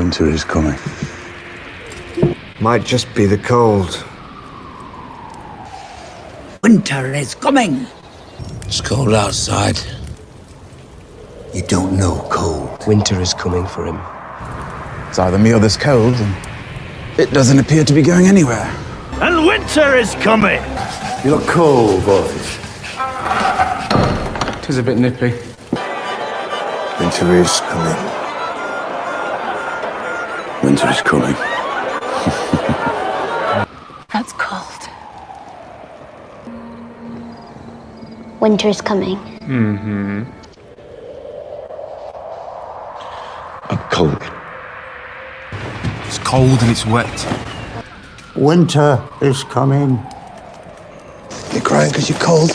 Winter is coming. Might just be the cold. Winter is coming. It's cold outside. You don't know cold. Winter is coming for him. It's either me or this cold, and it doesn't appear to be going anywhere. And winter is coming! You look cold, boys. Tis a bit nippy. Winter is coming. Winter is coming. That's cold. Winter is coming. I'm cold. It's cold and it's wet. Winter is coming. You're crying because you're cold?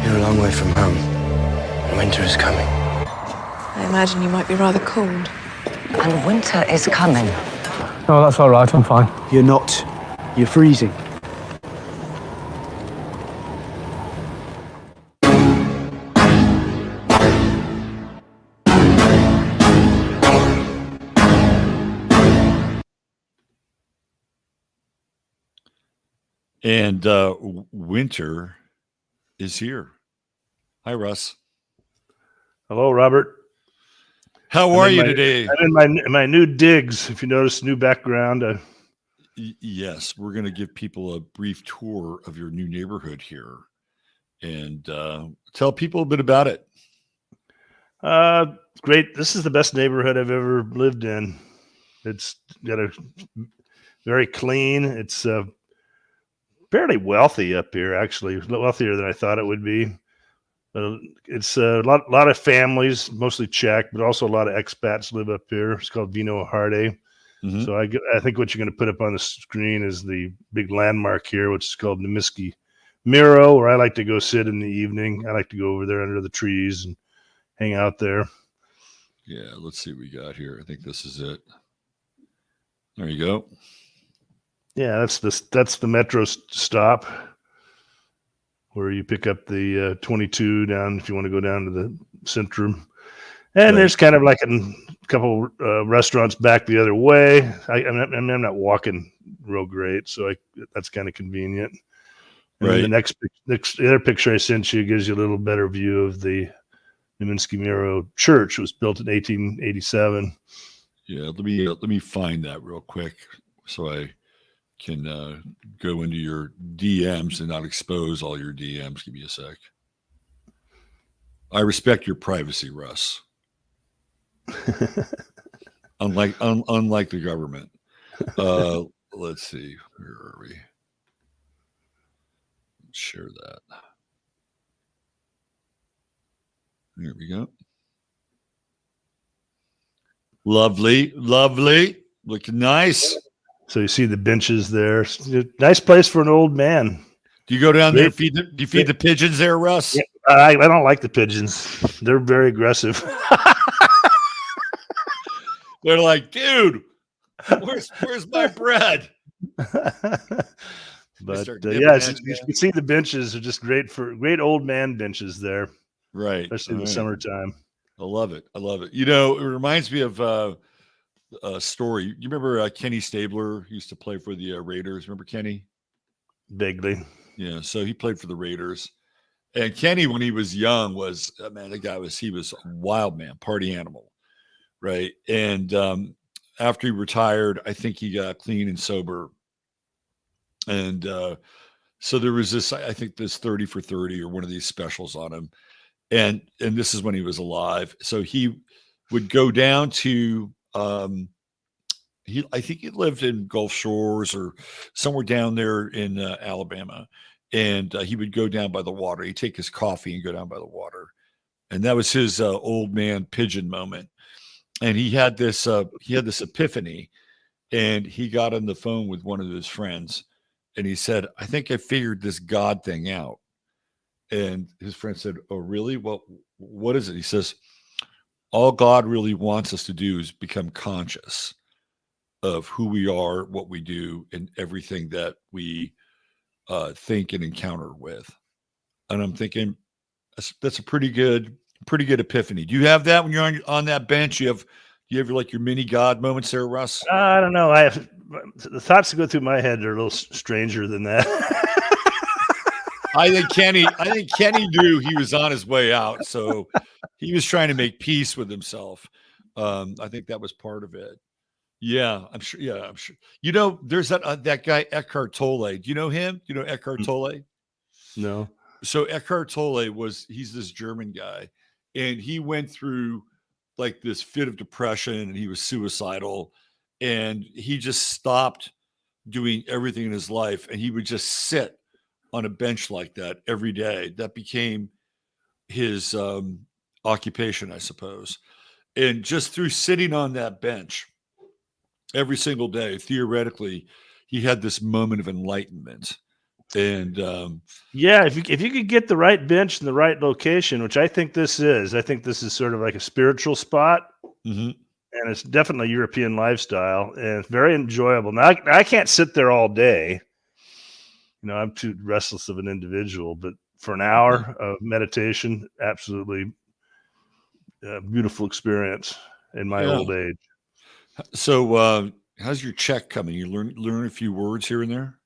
You're a long way from home. And winter is coming. I imagine you might be rather cold. And winter is coming. No, that's all right, I'm fine. You're not. You're freezing. And winter is here. Hi, Russ. Hello, Robert. How are you today? I'm in my new digs. If you notice, new background. Yes, we're going to give people a brief tour of your new neighborhood here, and tell people a bit about it. Great. This is the best neighborhood I've ever lived in. It's got a very clean. It's fairly wealthy up here, actually, wealthier than I thought it would be. It's a lot of families, mostly Czech, but also a lot of expats live up here. It's called Vino Harde. Mm-hmm. So I think what you're going to put up on the screen is the big landmark here, which is called Nemiski Miro, where I like to go sit in the evening. I like to go over there under the trees and hang out there. Yeah, let's see what we got here. I think this is it. There you go. Yeah, that's the metro stop where you pick up the 22 down if you want to go down to the Centrum. And Right. there's kind of like a couple restaurants back the other way. I'm not walking real great, so that's kind of convenient. And then Right. the other picture I sent you gives you a little better view of the Nemiski Miro Church. It was built in 1887. Yeah, let me find that real quick so I can go into your DMs and not expose all your DMs. Give me a sec. I respect your privacy, Russ. unlike the government. Let's see. Where are we? Let's share that. There we go. Lovely. Looking nice. So you see the benches there. Nice place for an old man. Do you go down there? Do you feed the pigeons there, Russ? Yeah, I don't like the pigeons. They're very aggressive. They're like, dude, where's my bread? But yeah, you can see the benches are just great old man benches there. Right. Especially in the summertime. I love it. You know, it reminds me of a story. You remember Kenny Stabler used to play for the Raiders? Remember Kenny? Vaguely. Yeah. So he played for the Raiders. And Kenny, when he was young, was, man, he was a wild man, party animal. Right. And after he retired, I think he got clean and sober. And so there was this 30 for 30 or one of these specials on him. And this is when he was alive. So he would go down to, I think he lived in Gulf Shores or somewhere down there in Alabama. And he would go down by the water. He'd take his coffee and go down by the water. And that was his old man pigeon moment. And he had this epiphany, and he got on the phone with one of his friends, and he said, I think I figured this God thing out. And his friend said, oh, really? Well, what is it? He says, all God really wants us to do is become conscious of who we are, what we do, and everything that we think and encounter with. And I'm thinking that's a pretty good epiphany. Do you have that when you're on that bench? You You ever like your mini God moments there, Russ? I don't know. I have the thoughts that go through my head are a little stranger than that. I think Kenny knew he was on his way out, so he was trying to make peace with himself. I think that was part of it. Yeah, I'm sure. Yeah, I'm sure. You know, there's that guy Eckhart Tolle. Do you know him? Do you know Eckhart Tolle? No. So Eckhart Tolle he's this German guy, and he went through like this fit of depression, and he was suicidal, and he just stopped doing everything in his life, and he would just sit on a bench like that every day. That became his occupation, I suppose. And just through sitting on that bench every single day, theoretically, he had this moment of enlightenment. And yeah, if you could get the right bench in the right location, which I think this is sort of like a spiritual spot, and it's definitely European lifestyle, and it's very enjoyable. Now, I can't sit there all day. You know, I'm too restless of an individual, but for an hour of meditation, absolutely beautiful experience in my old age. So, how's your Czech coming? You learn a few words here and there?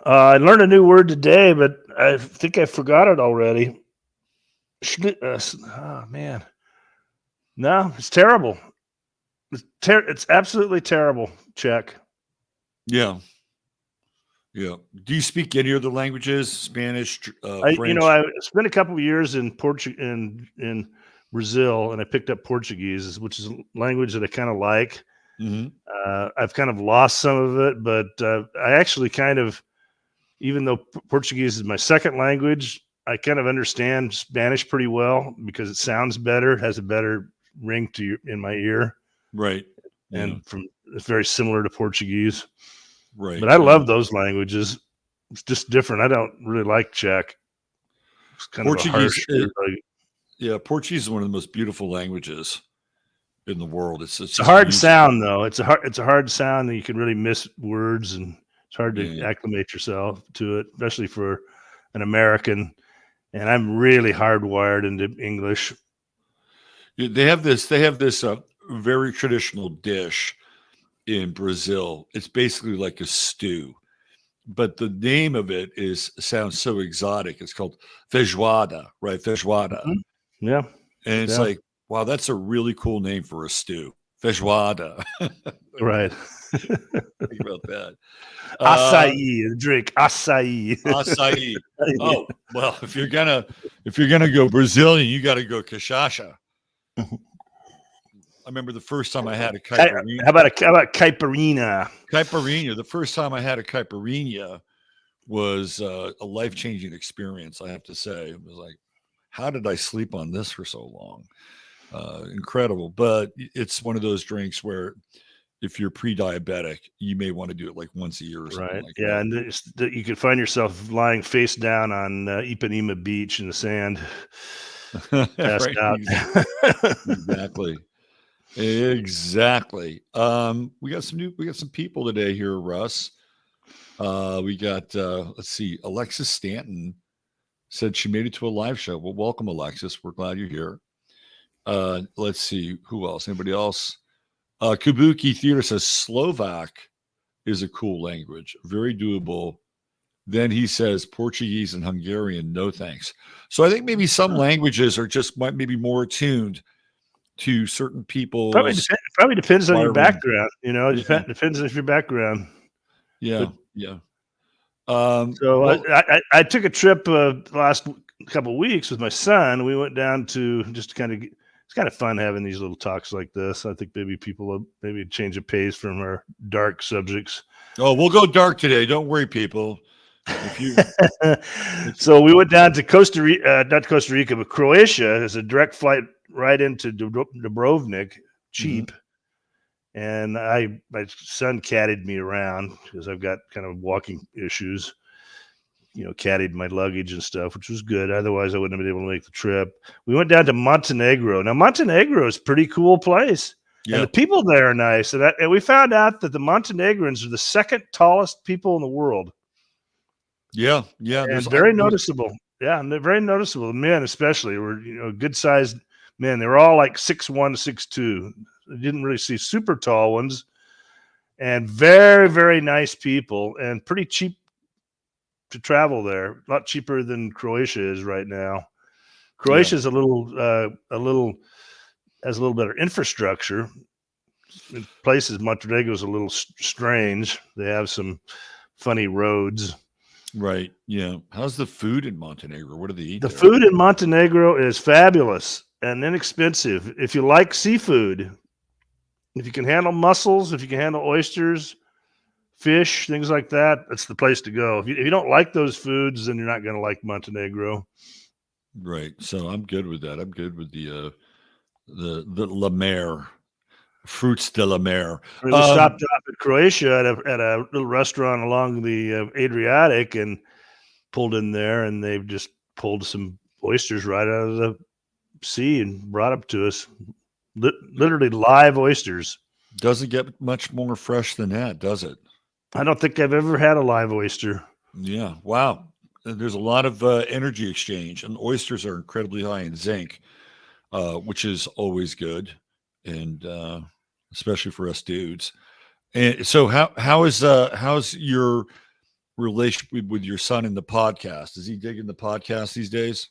I learned a new word today, but I think I forgot it already. Oh man, no, it's terrible. It's absolutely terrible. Czech. Yeah. Yeah. Do you speak any other languages? Spanish, French? I spent a couple of years in in Brazil, and I picked up Portuguese, which is a language that I kind of like. I've kind of lost some of it, but I actually kind of, even though Portuguese is my second language, I kind of understand Spanish pretty well because it sounds better, has a better ring in my ear. Right. And it's very similar to Portuguese. Right. But I love those languages. It's just different. I don't really like Czech. It's kind Portuguese, of a harsh. Yeah, Portuguese is one of the most beautiful languages in the world. It's a hard sound, though. It's a hard sound, and you can really miss words, and it's hard to acclimate yourself to it, especially for an American. And I'm really hardwired into English. They have this very traditional dish in Brazil. It's basically like a stew, but the name of it sounds so exotic. It's called feijoada, right? Feijoada. Yeah. And it's like, wow, that's a really cool name for a stew. Feijoada. Right. Think about that. Acai, drink acai. Acai. Oh, well, if you're gonna go Brazilian, you got to go cachaça. I remember the first time I had a caipirinha. How about caipirinha? Caipirinha. The first time I had a caipirinha was a life-changing experience, I have to say. It was like, how did I sleep on this for so long? Incredible. But it's one of those drinks where if you're pre-diabetic, you may want to do it like once a year or something like that. And you could find yourself lying face down on Ipanema Beach in the sand, passed out. Exactly. We got some people today here, Russ. We got let's see, Alexis Stanton said she made it to a live show. Well, welcome, Alexis. We're glad you're here. Let's see, who else? Anybody else? Kabuki Theater says Slovak is a cool language, very doable. Then he says Portuguese and Hungarian, no thanks. So I think maybe some languages are just maybe more attuned to certain people. Probably depends on your background. It depends on your background. Yeah. I took a trip the last couple of weeks with my son. We went down to just it's kind of fun having these little talks like this. I think maybe people will maybe change of pace from our dark subjects. Oh, we'll go dark today. Don't worry, people. So we went down to Costa Rica, not Costa Rica, but Croatia. There's a direct flight right into Dubrovnik, cheap. And my son caddied me around because I've got kind of walking issues, caddied my luggage and stuff, which was good. Otherwise I wouldn't have been able to make the trip. We went down to Montenegro. Now Montenegro is a pretty cool place. Yep. And the people there are nice. And we found out that the Montenegrins are the second tallest people in the world. Yeah. And very noticeable. Yeah, and they're very noticeable. The men especially were, good sized men. They were all like 6'1", 6'2", You didn't really see super tall ones, and very, very nice people, and pretty cheap to travel there. A lot cheaper than Croatia is right now. Croatia is a little has a little better infrastructure. In places, Montenegro is a little strange. They have some funny roads. Right. Yeah. How's the food in Montenegro? What do they eat? The there? food in Montenegro is fabulous and inexpensive. If you like seafood, if you can handle mussels, if you can handle oysters, fish, things like that, that's the place to go. If you don't like those foods, then you're not going to like Montenegro. Right. So I'm good with that. I'm good with the La Mer, fruits de la Mer. We stopped off at Croatia at a little restaurant along the Adriatic and pulled in there, and they've just pulled some oysters right out of the sea and brought them to us. Literally live oysters. Doesn't get much more fresh than that, does it? I don't think I've ever had a live oyster. Yeah. Wow. And there's a lot of energy exchange, and oysters are incredibly high in zinc, which is always good, and especially for us dudes. And so, how's your relationship with your son in the podcast? Is he digging the podcast these days?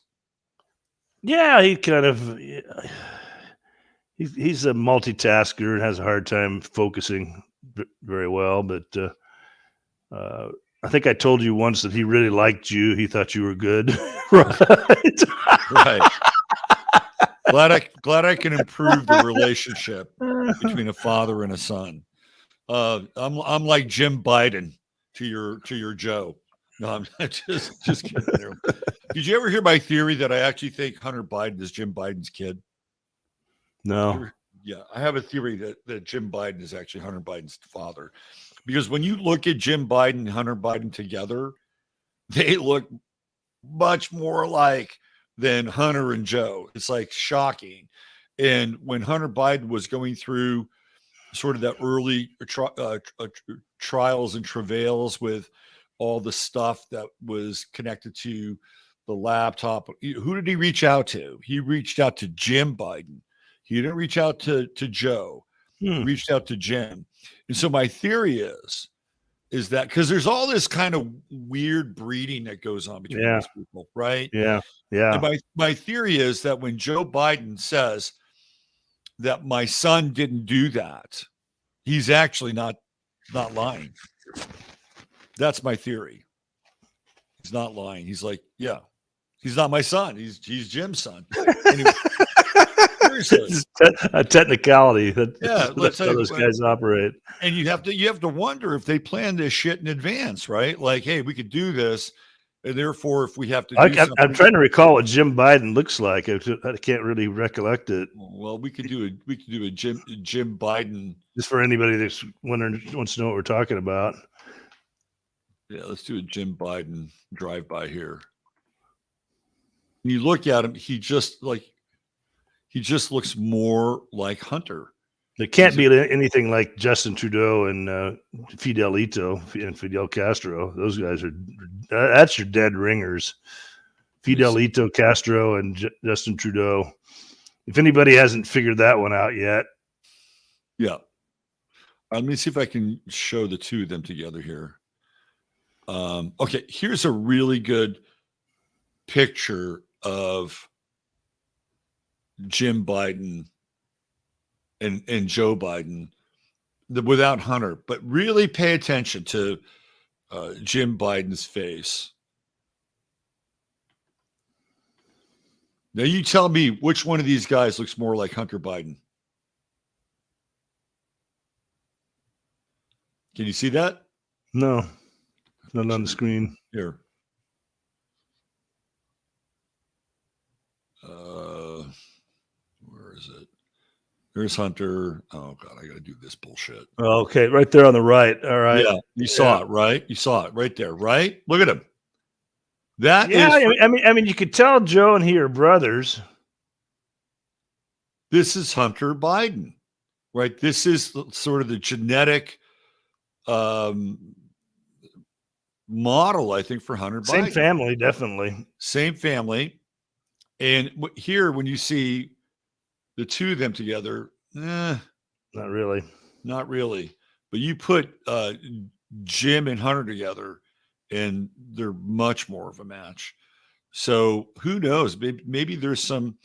Yeah, he kind of he's a multitasker and has a hard time focusing very well. But I think I told you once that he really liked you. He thought you were good. Right. Right. Glad I can improve the relationship between a father and a son. I'm like Jim Biden to your Joe. No, I'm just kidding there. Did you ever hear my theory that I actually think Hunter Biden is Jim Biden's kid? No. Yeah, I have a theory that Jim Biden is actually Hunter Biden's father. Because when you look at Jim Biden and Hunter Biden together, they look much more alike than Hunter and Joe. It's like shocking. And when Hunter Biden was going through sort of that early trials and travails with all the stuff that was connected to the laptop, who did he reach out to? He reached out to Jim Biden. He didn't reach out to Joe. He reached out to Jim. And so my theory is that because there's all this kind of weird breeding that goes on between these people, right? Yeah. Yeah. And my theory is that when Joe Biden says that my son didn't do that, he's actually not lying. That's my theory. He's not lying. He's like, yeah, he's not my son. He's Jim's son. Anyway, a technicality. That's how those guys operate. And you have to wonder if they plan this shit in advance, right? Like, hey, we could do this, and therefore, if we have to, I'm trying to recall what Jim Biden looks like. I can't really recollect it. Well, we could do a Jim Biden, just for anybody that's wants to know what we're talking about. Yeah, let's do a Jim Biden drive-by here. You look at him; he just looks more like Hunter. It can't be anything like Justin Trudeau and Fidelito and Fidel Castro. Those guys that's your dead ringers. Fidelito, Castro, and Justin Trudeau. If anybody hasn't figured that one out yet. Yeah. Let me see if I can show the two of them together here. Okay, here's a really good picture of Jim Biden and Joe Biden without Hunter, but really pay attention to Jim Biden's face. Now you tell me which one of these guys looks more like Hunter Biden. Can you see that? No, not on the screen. Here. Where is it? There's Hunter. Oh God, I got to do this bullshit. Okay, right there on the right. All right. Yeah, you saw it, right? You saw it right there, right? Look at him. That is. I mean, you could tell Joe and he are brothers. This is Hunter Biden, right? This is sort of the genetic model, I think, for Hunter Biden. Same family, definitely. Same family. And here, when you see the two of them together, Not really. Not really. But you put Jim and Hunter together, and they're much more of a match. So who knows? Maybe there's some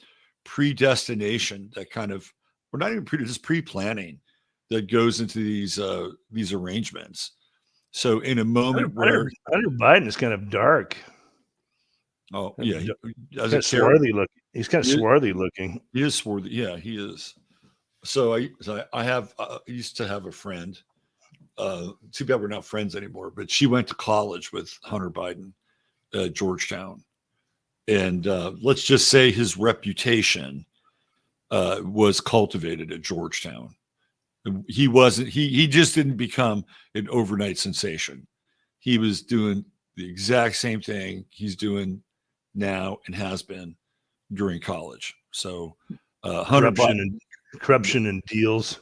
predestination that kind of, or not even just pre-planning that goes into these arrangements. So in a moment where Hunter Biden is kind of dark. Oh yeah, Kind of swarthy looking. He's kind of swarthy looking. He is swarthy. Yeah, he is. So I used to have a friend. Too bad we're not friends anymore. But she went to college with Hunter Biden at Georgetown, and let's just say his reputation was cultivated at Georgetown. He wasn't. He just didn't become an overnight sensation. He was doing the exact same thing he's doing now and has been during college. So corruption and deals.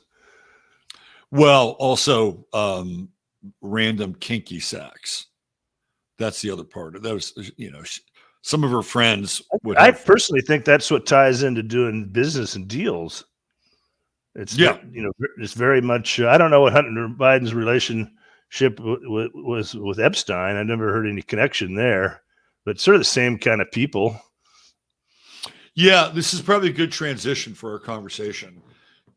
Well, also random kinky sex. That's the other part of those. Some of her friends would. I personally think that's what ties into doing business and deals. It's it's very much. I don't know what Hunter Biden's relationship was with Epstein. I never heard any connection there, but sort of the same kind of people. Yeah, this is probably a good transition for our conversation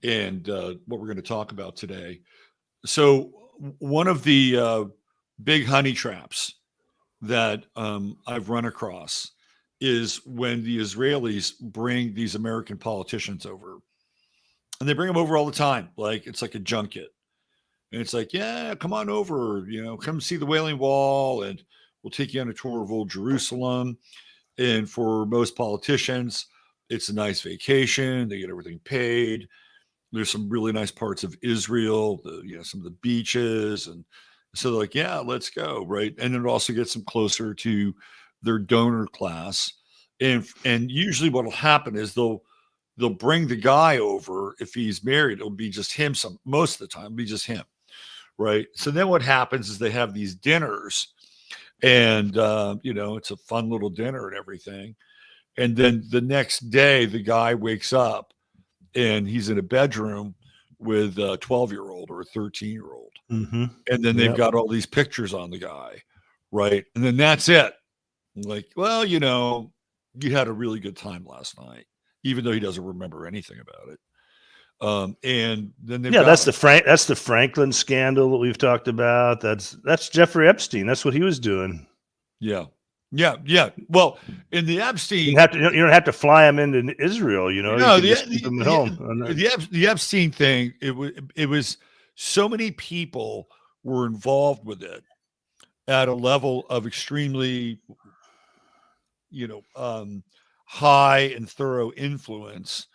and what we're going to talk about today. So one of the big honey traps that I've run across is when the Israelis bring these American politicians over. And they bring them over all the time. Like it's like a junket. And it's like, yeah, come on over, come see the Wailing Wall and we'll take you on a tour of old Jerusalem. And for most politicians, it's a nice vacation. They get everything paid. There's some really nice parts of Israel, some of the beaches. And so they're like, yeah, let's go. Right. And it also gets them closer to their donor class. And usually what will happen is they'll bring the guy over. If he's married, it'll be just him. Most of the time, it'll be just him. Right. So then what happens is they have these dinners and, it's a fun little dinner and everything. And then the next day, the guy wakes up and he's in a bedroom with a 12-year-old or a 13-year-old. Mm-hmm. And then they've got all these pictures on the guy. Right. And then that's it. Like, well, you had a really good time last night, even though he doesn't remember anything about it. And then that's the Franklin scandal that we've talked about. That's Jeffrey Epstein. That's what he was doing. Yeah. Well, in the Epstein, you don't have to fly him into Israel. Keep him at home. The Epstein thing. It was so many people were involved with it at a level of extremely, high and thorough influence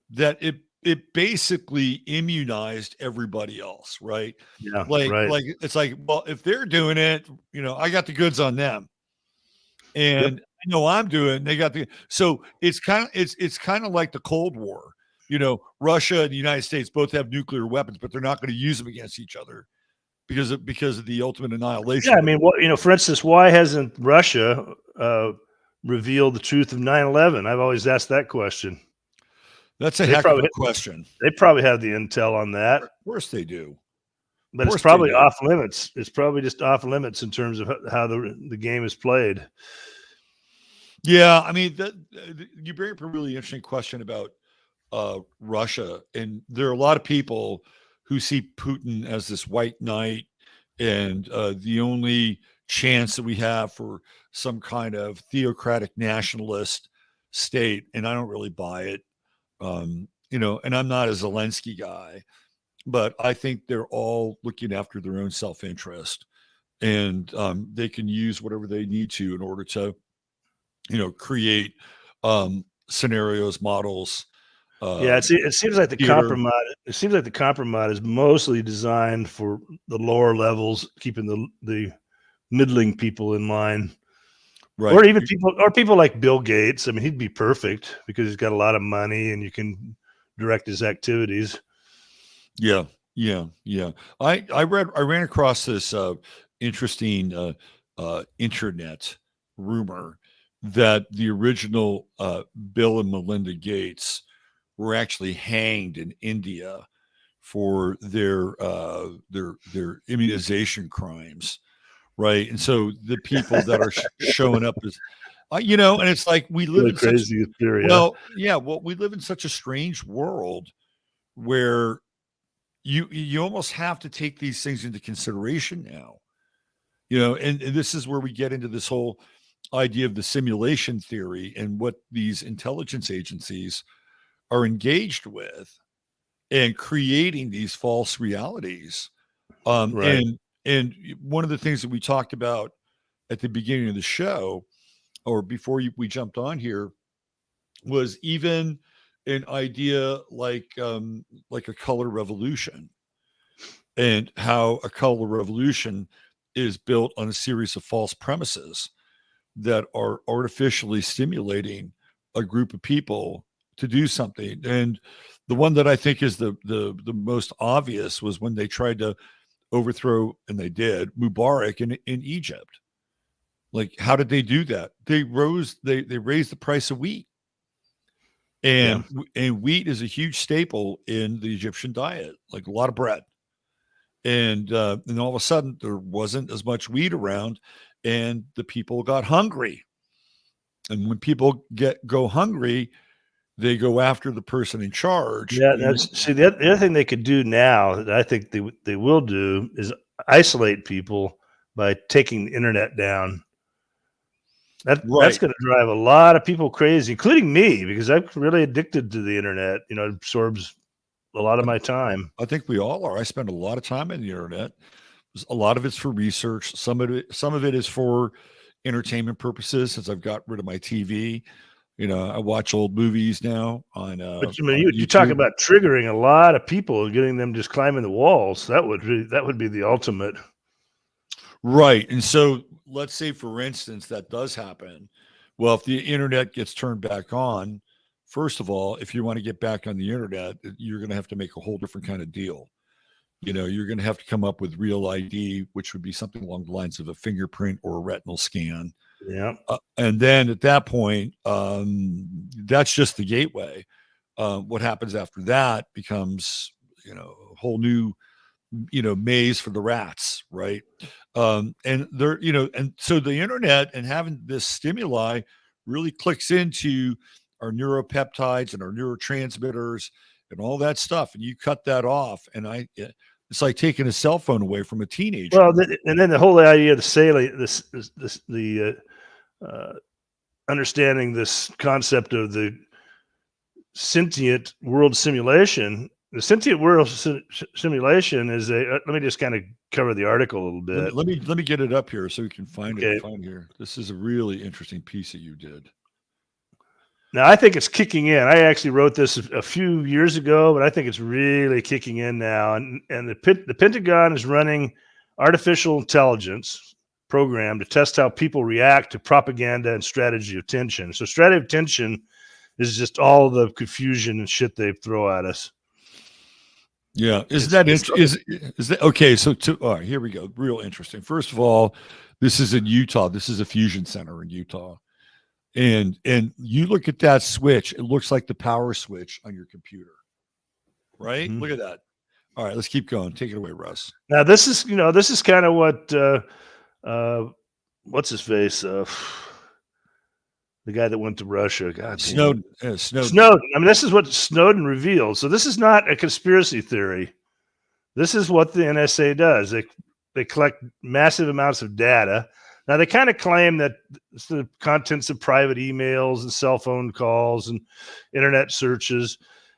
that it basically immunized everybody else, right? Yeah, like it's like, well, if they're doing it, I got the goods on them, and I know I'm doing. They got so it's kind of like the Cold War. Russia and the United States both have nuclear weapons, but they're not going to use them against each other because of the ultimate annihilation. Yeah, I mean, for instance, why hasn't Russia revealed the truth of 9/11? I've always asked that question. That's a heck of a question. They probably have the intel on that. Of course they do. But it's probably off limits. It's probably just off limits in terms of how the game is played. Yeah, I mean, you bring up a really interesting question about Russia. And there are a lot of people who see Putin as this white knight and the only chance that we have for some kind of theocratic nationalist state. And I don't really buy it. And I'm not a Zelensky guy, but I think they're all looking after their own self-interest, and they can use whatever they need to in order to, create scenarios, models. It seems like the compromise. It seems like the compromise is mostly designed for the lower levels, keeping the middling people in line. Right. Or even people like Bill Gates. I mean, he'd be perfect because he's got a lot of money and you can direct his activities. Yeah. I ran across this interesting internet rumor that the original Bill and Melinda Gates were actually hanged in India for their immunization crimes, right? And so the people that are showing up as, and it's like we live Really in crazy such, theory. we live in such a strange world where you almost have to take these things into consideration now, and this is where we get into this whole idea of the simulation theory and what these intelligence agencies are engaged with and creating these false realities. Right. And one of the things that we talked about at the beginning of the show, or before we jumped on here, was even an idea like a color revolution, and how a color revolution is built on a series of false premises that are artificially stimulating a group of people to do something. And the one that I think is the most obvious was when they tried to overthrow, and they did, Mubarak in Egypt. Like, how did they do that? They raised the price of wheat. And wheat is a huge staple in the Egyptian diet, like a lot of bread. And all of a sudden there wasn't as much wheat around, and the people got hungry. And when people go hungry, they go after the person in charge. Yeah, the other thing they could do now that I think they will do is isolate people by taking the internet down. That's going to drive a lot of people crazy, including me, because I'm really addicted to the internet. It absorbs a lot of my time. I think we all are. I spend a lot of time on the internet. A lot of it's for research. Some of it is for entertainment purposes, since I've got rid of my TV. I watch old movies now on. But you talk about triggering a lot of people and getting them just climbing the walls. That would be the ultimate. Right. And so let's say, for instance, that does happen. Well, if the internet gets turned back on, first of all, if you want to get back on the internet, you're going to have to make a whole different kind of deal. You're going to have to come up with real ID, which would be something along the lines of a fingerprint or a retinal scan. Yeah. And then at that point, that's just the gateway. What happens after that becomes, a whole new, maze for the rats, right? And so the internet and having this stimuli really clicks into our neuropeptides and our neurotransmitters and all that stuff. And you cut that off, and it's like taking a cell phone away from a teenager. Well, and then the whole idea of understanding this concept of the sentient world simulation. The sentient world simulation is let me just kind of cover the article a little bit. Let me get it up here so we can find it. Find here. This is a really interesting piece that you did. Now, I think it's kicking in. I actually wrote this a few years ago, but I think it's really kicking in now. And the Pentagon is running artificial intelligence program to test how people react to propaganda and strategy of tension. So strategy of tension is just all the confusion and shit they throw at us. Yeah. Is that okay? So all right, here we go. Real interesting. First of all, this is in Utah. This is a fusion center in Utah. And you look at that switch, it looks like the power switch on your computer, right? Mm-hmm. Look at that. All right, let's keep going. Take it away, Russ. Now, this is kind of what, what's his face? The guy that went to Russia. God, Snowden. Snowden. I mean, this is what Snowden revealed. So this is not a conspiracy theory. This is what the NSA does. They collect massive amounts of data. Now, they kind of claim that it's the contents of private emails and cell phone calls and internet searches.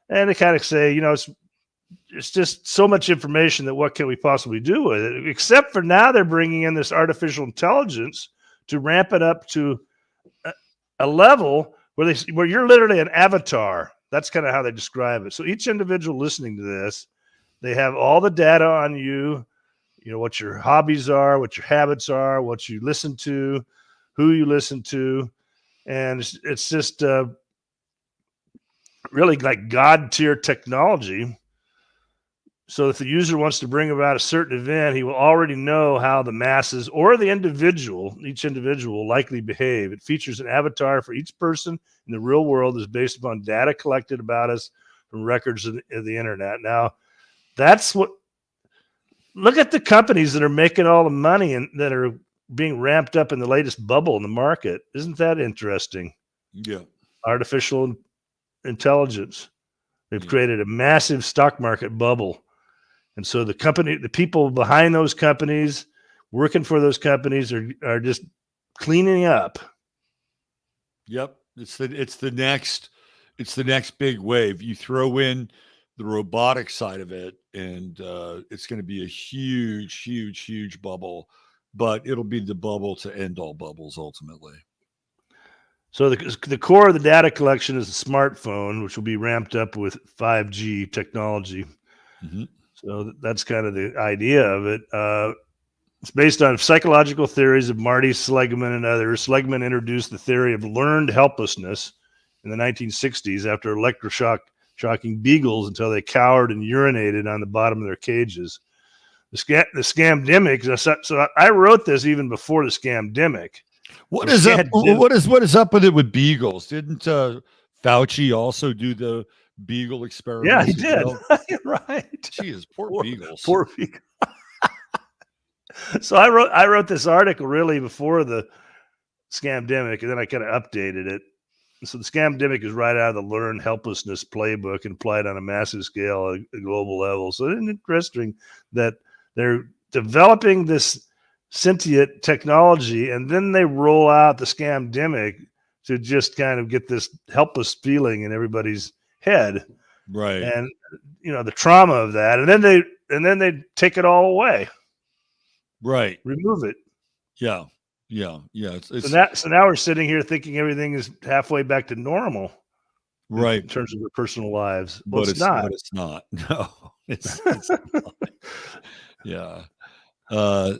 And they kind of say, it's just so much information that what can we possibly do with it? Except for now they're bringing in this artificial intelligence to ramp it up to a level where you're literally an avatar. That's kind of how they describe it. So each individual listening to this, they have all the data on you. What your hobbies are, what your habits are, what you listen to, who you listen to. And it's just really like God tier technology. So if the user wants to bring about a certain event, he will already know how the masses or each individual will likely behave. It features an avatar for each person in the real world is based upon data collected about us from records of the internet. Now, That's what. Look at the companies that are making all the money and that are being ramped up in the latest bubble in the market. Isn't that interesting? Yeah. Artificial intelligence. They've created a massive stock market bubble. And so the people behind those companies, working for those companies are just cleaning up. Yep. It's the next big wave. You throw in the robotic side of it, and it's going to be a huge, huge, huge bubble, but it'll be the bubble to end all bubbles ultimately. So the core of the data collection is a smartphone, which will be ramped up with 5G technology. Mm-hmm. So that's kind of the idea of it. It's based on psychological theories of Marty Seligman and others. Seligman introduced the theory of learned helplessness in the 1960s after electroshocking beagles until they cowered and urinated on the bottom of their cages. The scamdemic. So I wrote this even before the scamdemic. What is up with it with beagles? Didn't Fauci also do the beagle experiment? Yeah, he did. Right. Jeez, poor beagles. Poor beagles. So I wrote this article really before the scamdemic, and then I kind of updated it. So the scamdemic is right out of the learned helplessness playbook and applied on a massive scale at a global level. So it's interesting that they're developing this sentient technology, and then they roll out the scamdemic to just kind of get this helpless feeling in everybody's head, right? And the trauma of that, and then they take it all away, right? Remove it. Yeah. So now we're sitting here thinking everything is halfway back to normal, right? In terms of their personal lives, but it's not. But it's not. No, it's not. Yeah.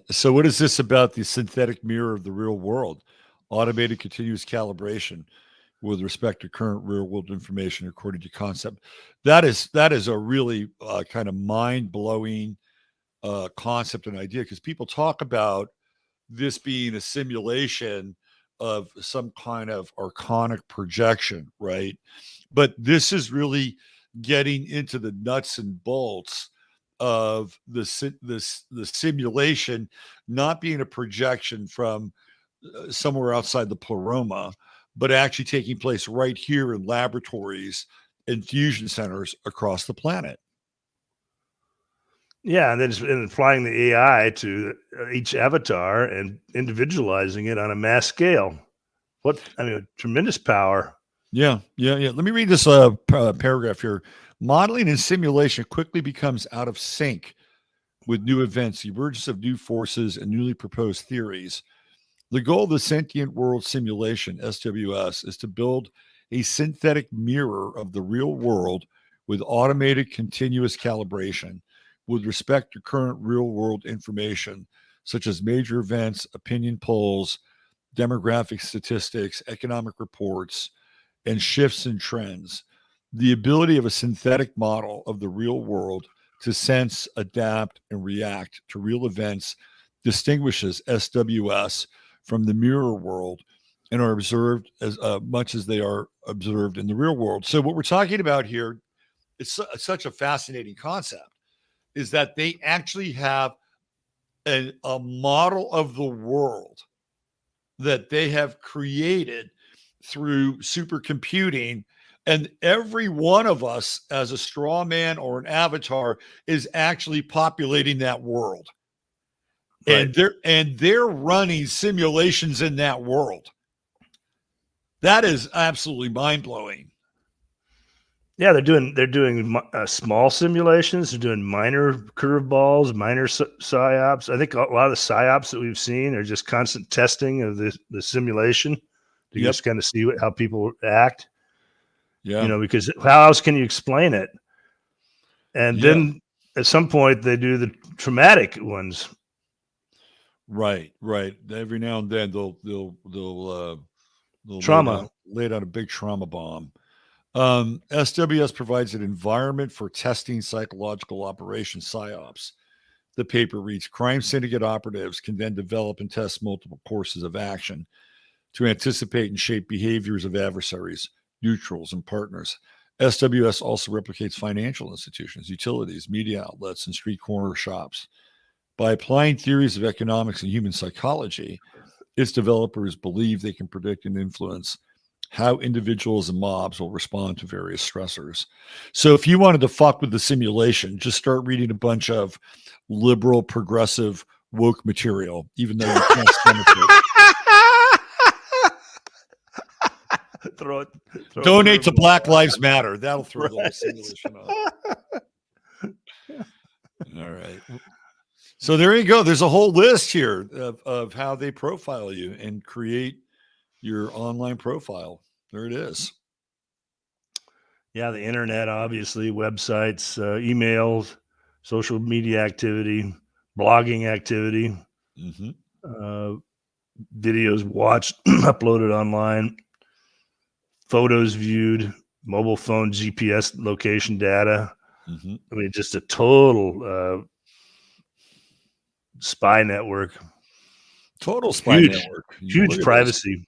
So what is this about the synthetic mirror of the real world? Automated continuous calibration with respect to current real world information according to concept. That is a really kind of mind-blowing concept and idea, because people talk about this being a simulation of some kind of archonic projection, right? But this is really getting into the nuts and bolts of the simulation not being a projection from somewhere outside the pleroma, but actually taking place right here in laboratories and fusion centers across the planet. Yeah, and then applying the AI to each avatar and individualizing it on a mass scale. Tremendous power. Yeah. Let me read this paragraph here. Modeling and simulation quickly becomes out of sync with new events, the emergence of new forces, and newly proposed theories. The goal of the Sentient World Simulation, SWS, is to build a synthetic mirror of the real world with automated continuous calibration with respect to current real-world information, such as major events, opinion polls, demographic statistics, economic reports, and shifts in trends. The ability of a synthetic model of the real world to sense, adapt, and react to real events distinguishes SWS from the mirror world and are observed as much as they are observed in the real world. So what we're talking about here, it's such a fascinating concept, is that they actually have a model of the world that they have created through supercomputing, and every one of us as a straw man or an avatar is actually populating that world. Right. And they're running simulations in that world. That is absolutely mind-blowing. Yeah, they're doing small simulations. They're doing minor curveballs, minor psyops. I think a lot of the psyops that we've seen are just constant testing of the simulation to just kind of see how people act. Yeah, because how else can you explain it? And then at some point they do the traumatic ones. Right. Every now and then they'll lay down a big trauma bomb. SWS provides an environment for testing psychological operations, psyops. The paper reads, crime syndicate operatives can then develop and test multiple courses of action to anticipate and shape behaviors of adversaries, neutrals, and partners. SWS also replicates financial institutions, utilities, media outlets, and street corner shops. By applying theories of economics and human psychology, its developers believe they can predict and influence how individuals and mobs will respond to various stressors. So if you wanted to fuck with the simulation, just start reading a bunch of liberal, progressive, woke material, even though you can't stomach it. Donate to Black Lives Matter. That'll throw the whole simulation off. All right. So there you go. There's a whole list here of how they profile you and create your online profile. There it is. Yeah, the internet, obviously, websites, emails, social media activity, blogging activity, videos watched, uploaded online, photos viewed, mobile phone GPS location data. I mean, just a total spy network. Total spy network. Huge privacy.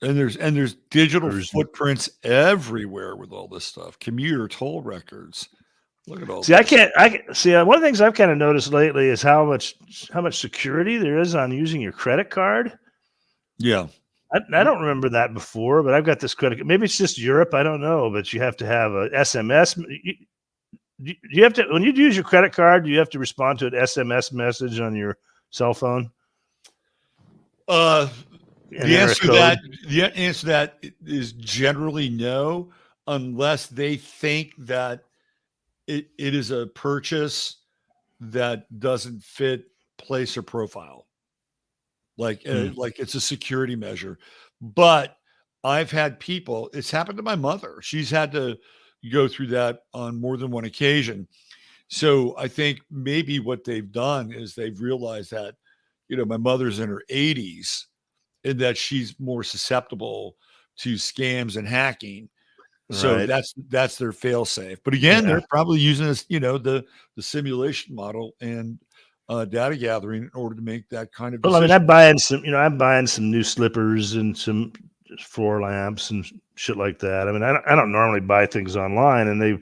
And there's digital footprints everywhere with all this stuff. Commuter toll records. Look at all. See, this. I see. One of the things I've kind of noticed lately is how much security there is on using your credit card. Yeah, I don't remember that before, but I've got this credit. Maybe it's just Europe. I don't know, but you have to have a SMS. You have to, when you use your credit card, do you have to respond to an SMS message on your cell phone? The answer to that is generally no, unless they think that it is a purchase that doesn't fit place or profile. Like it's a security measure. But I've had people, it's happened to my mother. She's had to go through that on more than one occasion. So I think maybe what they've done is they've realized that, my mother's in her 80s and that she's more susceptible to scams and hacking. So that's their fail safe. But again, they're probably using this, the simulation model and data gathering in order to make that kind of decision. Well, I mean, I'm buying some new slippers and some floor lamps and shit like that. I mean, I don't normally buy things online, and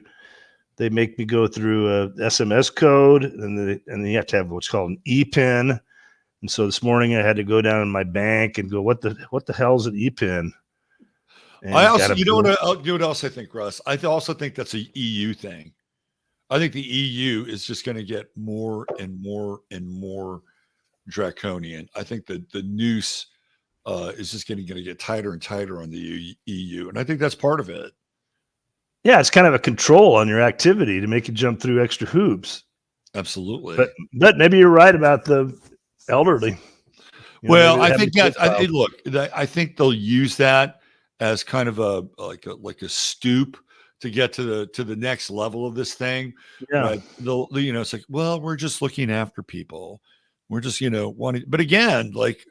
they make me go through a SMS code, and then you have to have what's called an ePIN. And so this morning I had to go down in my bank and go, what the hell is an ePIN? And I also, you know what else I think, Russ? I also think that's a EU thing. I think the EU is just going to get more and more and more draconian. I think that the noose is just going to get tighter and tighter on the EU. And I think that's part of it. Yeah, it's kind of a control on your activity to make you jump through extra hoops. Absolutely. But maybe you're right about the elderly. Well, I think that I think they'll use that as kind of a stoop to get to the next level of this thing. Yeah. They'll, it's like, well, we're just looking after people. We're just, wanting, but again, like,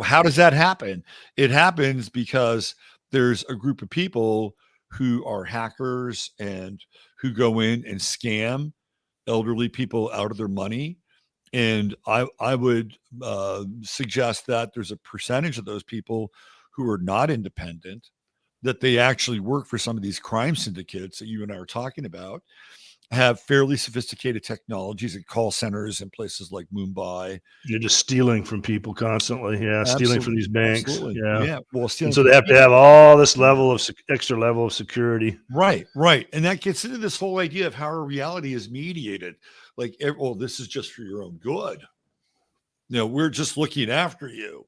how does that happen? It happens because there's a group of people who are hackers and who go in and scam elderly people out of their money. And I would suggest that there's a percentage of those people who are not independent, that they actually work for some of these crime syndicates that you and I are talking about, have fairly sophisticated technologies at call centers in places like Mumbai. You're just stealing from people constantly. Yeah. Absolutely. Stealing from these banks. Absolutely. Yeah. Well, so they have to have all this extra level of security. Right. And that gets into this whole idea of how our reality is mediated. Like, this is just for your own good. We're just looking after you.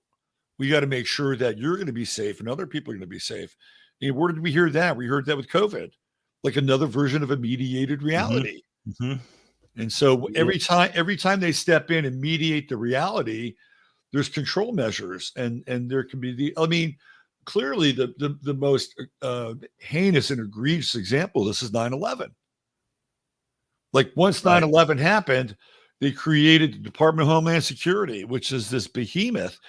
We got to make sure that you're going to be safe and other people are going to be safe. And where did we hear that? We heard that with COVID, like another version of a mediated reality. Mm-hmm. And so every time they step in and mediate the reality, there's control measures, and there can be clearly the most heinous and egregious example of this is 9/11. Like, once 9/11 happened, they created the Department of Homeland Security, which is this behemoth,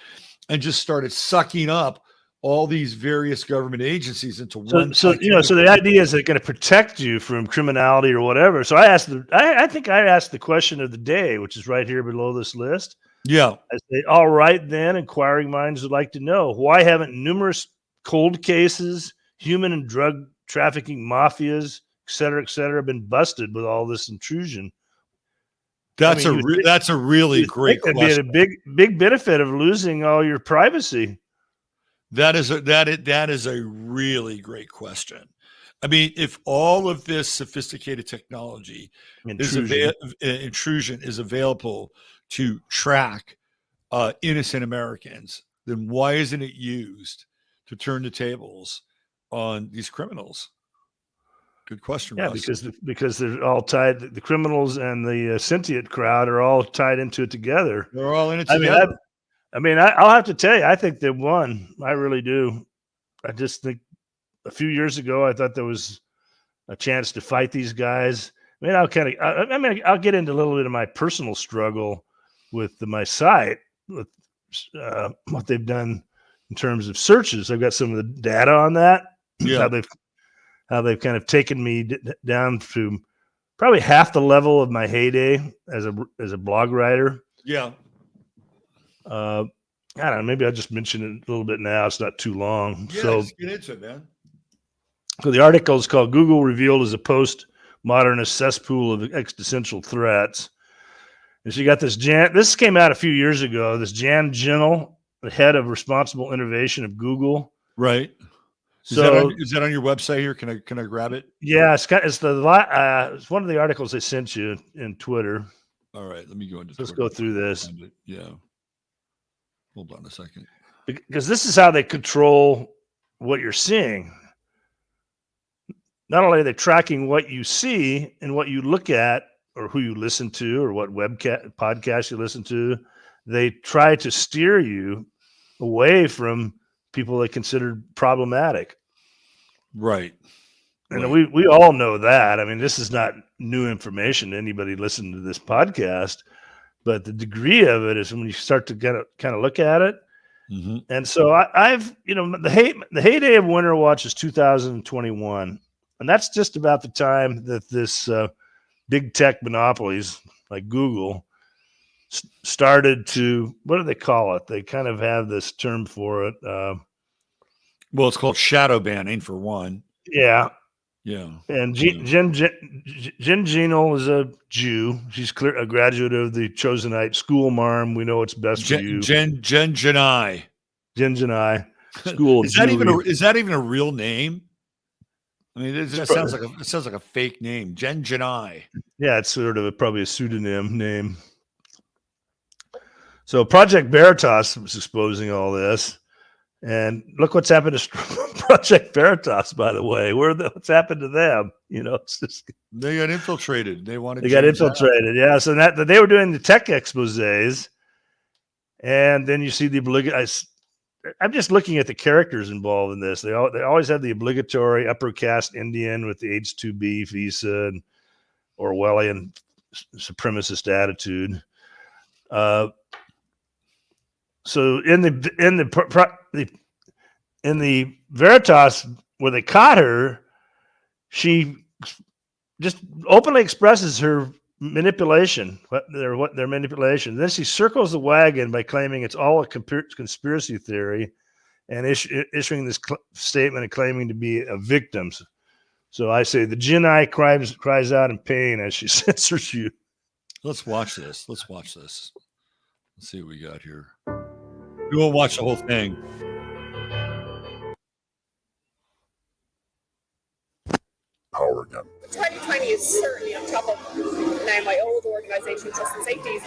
and just started sucking up all these various government agencies into one. So the idea is they're going to protect you from criminality or whatever. So I think I asked the question of the day, which is right here below this list. Yeah. I say, all right, then, inquiring minds would like to know, why haven't numerous cold cases, human and drug trafficking mafias, et cetera, have been busted with all this intrusion. That's a really great question. It'd be a big benefit of losing all your privacy. That is a really great question. I mean, if all of this sophisticated technology intrusion is available to track innocent Americans, then why isn't it used to turn the tables on these criminals? Good question. Yeah, Russ. because they're all tied. The criminals and the Sentient crowd are all tied into it together. They're all in it together. I'll have to tell you, I think they won. I really do. I just think a few years ago, I thought there was a chance to fight these guys. I mean, I'll get into a little bit of my personal struggle with my site, with what they've done in terms of searches. I've got some of the data on that. Yeah. How they've kind of taken me down to probably half the level of my heyday as a blog writer. Yeah. I don't know. Maybe I'll just mention it a little bit now. It's not too long. Yeah, So just get into it, man. So the article is called "Google Revealed as a Post-Modernist Cesspool of Existential Threats." And so you got this this came out a few years ago. This Jan Genel, the head of responsible innovation of Google. Right. Is that on your website here? Can I grab it? Yeah, it's one of the articles I sent you in Twitter. All right, let me go into. Let's go through this. Yeah. Hold on a second. Because this is how they control what you're seeing. Not only are they tracking what you see and what you look at, or who you listen to, or what podcast you listen to, they try to steer you away from people they consider problematic. Right. And we all know that. I mean, this is not new information to anybody listening to this podcast, but the degree of it is when you start to kind of look at it. Mm-hmm. And so I've the heyday of Winter Watch is 2021. And that's just about the time that this big tech monopolies like Google started to, what do they call it? They kind of have this term for it. Well, it's called shadow banning for one. Yeah. Yeah. And Jen Genel is a Jew. She's a graduate of the Chosenite school marm. We know what's best for you. Jen Genai. School. Is that even a real name? I mean, it sounds like a fake name. Jen Genai. Yeah, it's sort of probably a pseudonym name. So Project Veritas was exposing all this. And look what's happened to Project Veritas, by the way. What's happened to them? It's just they got infiltrated. They got infiltrated. Yeah. So that they were doing the tech exposés, and then you see the I'm just looking at the characters involved in this. They always have the obligatory upper caste Indian with the H-2B visa and Orwellian supremacist attitude. So in the Veritas where they caught her, she just openly expresses her manipulation, their manipulation. Then she circles the wagon by claiming it's all a conspiracy theory, and issuing this statement and claiming to be a victim. So I say the Genai cries out in pain as she censors you. Let's watch this. Let's see what we got here. We won't watch the whole thing. Power again. 2020 is certainly on top of now my old organization, Trust and Safety, is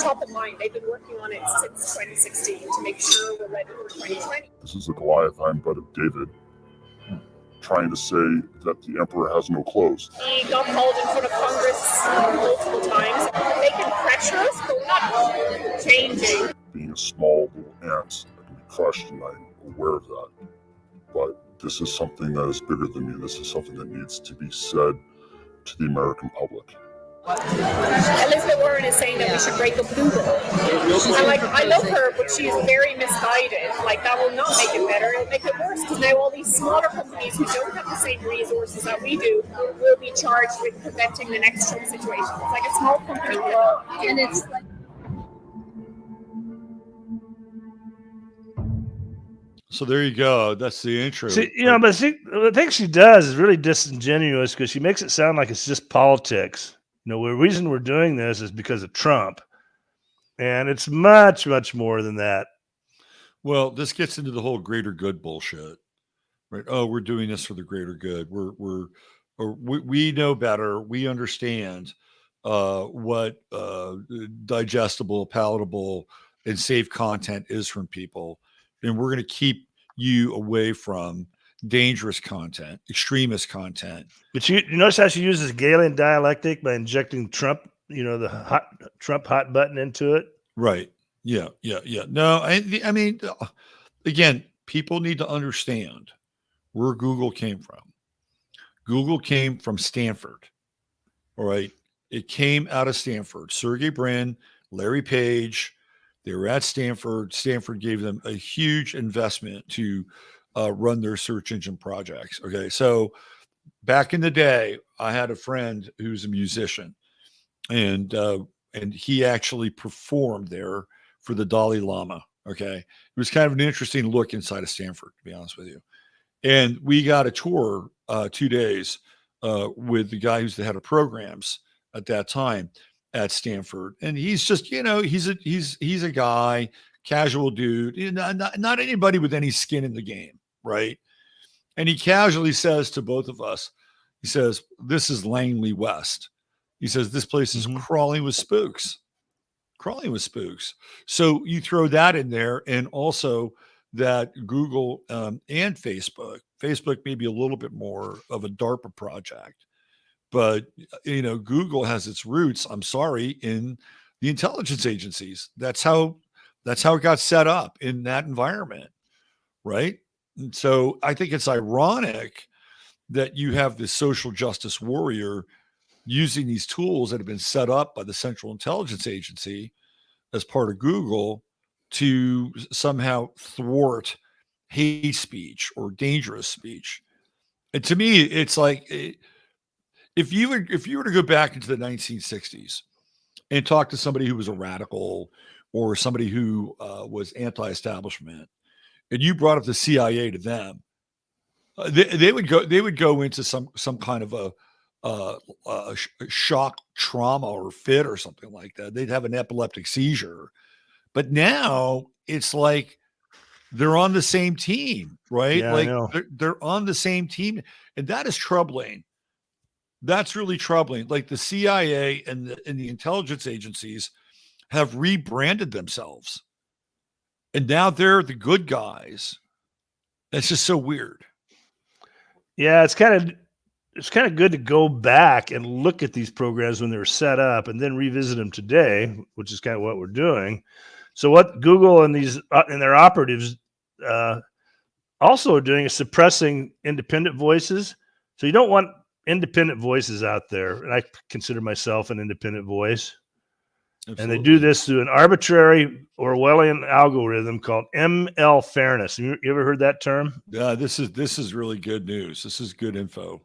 top of mind. They've been working on it since 2016 to make sure we're ready for 2020. This is the Goliath bread of David, trying to say that the emperor has no clothes. He got called in front of Congress multiple times. They can pressure us, but we're not changing. Being a small little ant, I can be crushed, and I'm aware of that. But this is something that is bigger than me. This is something that needs to be said to the American public. Elizabeth Warren is saying that we should break up Google. And I love her, but she is very misguided. That will not make it better. It'll make it worse, because now all these smaller companies who don't have the same resources that we do will be charged with preventing the next Trump situation. It's like a small company. And it's like... So there you go. That's the intro. See, but the thing she does is really disingenuous because she makes it sound like it's just politics. The reason we're doing this is because of Trump, and it's much, much more than that. Well, this gets into the whole greater good bullshit, right? Oh, we're doing this for the greater good. We know better. We understand what digestible, palatable, and safe content is from people. And we're going to keep you away from dangerous content, extremist content. But you notice how she uses Galilean dialectic by injecting Trump, the Trump hot button into it? Right. Yeah. No, I mean, again, people need to understand where Google came from. Google came from Stanford. All right. It came out of Stanford. Sergey Brin, Larry Page, they were at Stanford. Stanford gave them a huge investment to run their search engine projects. Okay. So back in the day, I had a friend who's a musician, and he actually performed there for the Dalai Lama. Okay. It was kind of an interesting look inside of Stanford, to be honest with you. And we got a tour 2 days with the guy who's the head of programs at that time at Stanford. And he's just, he's a guy, casual dude, not anybody with any skin in the game. Right. And he casually says to both of us, he says, this is Langley West. He says, this place is crawling with spooks. So you throw that in there, and also that Google and Facebook may be a little bit more of a DARPA project, but Google has its roots, I'm sorry, in the intelligence agencies. That's how it got set up in that environment, right? And so I think it's ironic that you have this social justice warrior using these tools that have been set up by the Central Intelligence Agency as part of Google to somehow thwart hate speech or dangerous speech. And to me, it's like, if you were to go back into the 1960s and talk to somebody who was a radical or somebody who was anti-establishment, and you brought up the CIA to them, they would go into some kind of a shock trauma or fit or something like that. They'd have an epileptic seizure. But now it's like they're on the same team, right? Yeah, like they're on the same team, and that is troubling. That's really troubling. Like the CIA and the intelligence agencies have rebranded themselves, and now they're the good guys. It's just so weird. Yeah, it's kind of good to go back and look at these programs when they were set up, and then revisit them today, which is kind of what we're doing. So what Google and these and their operatives also are doing is suppressing independent voices. So you don't want independent voices out there, and I consider myself an independent voice. Absolutely. And they do this through an arbitrary Orwellian algorithm called ML fairness. You ever heard that term? Yeah, this is really good news. This is good info.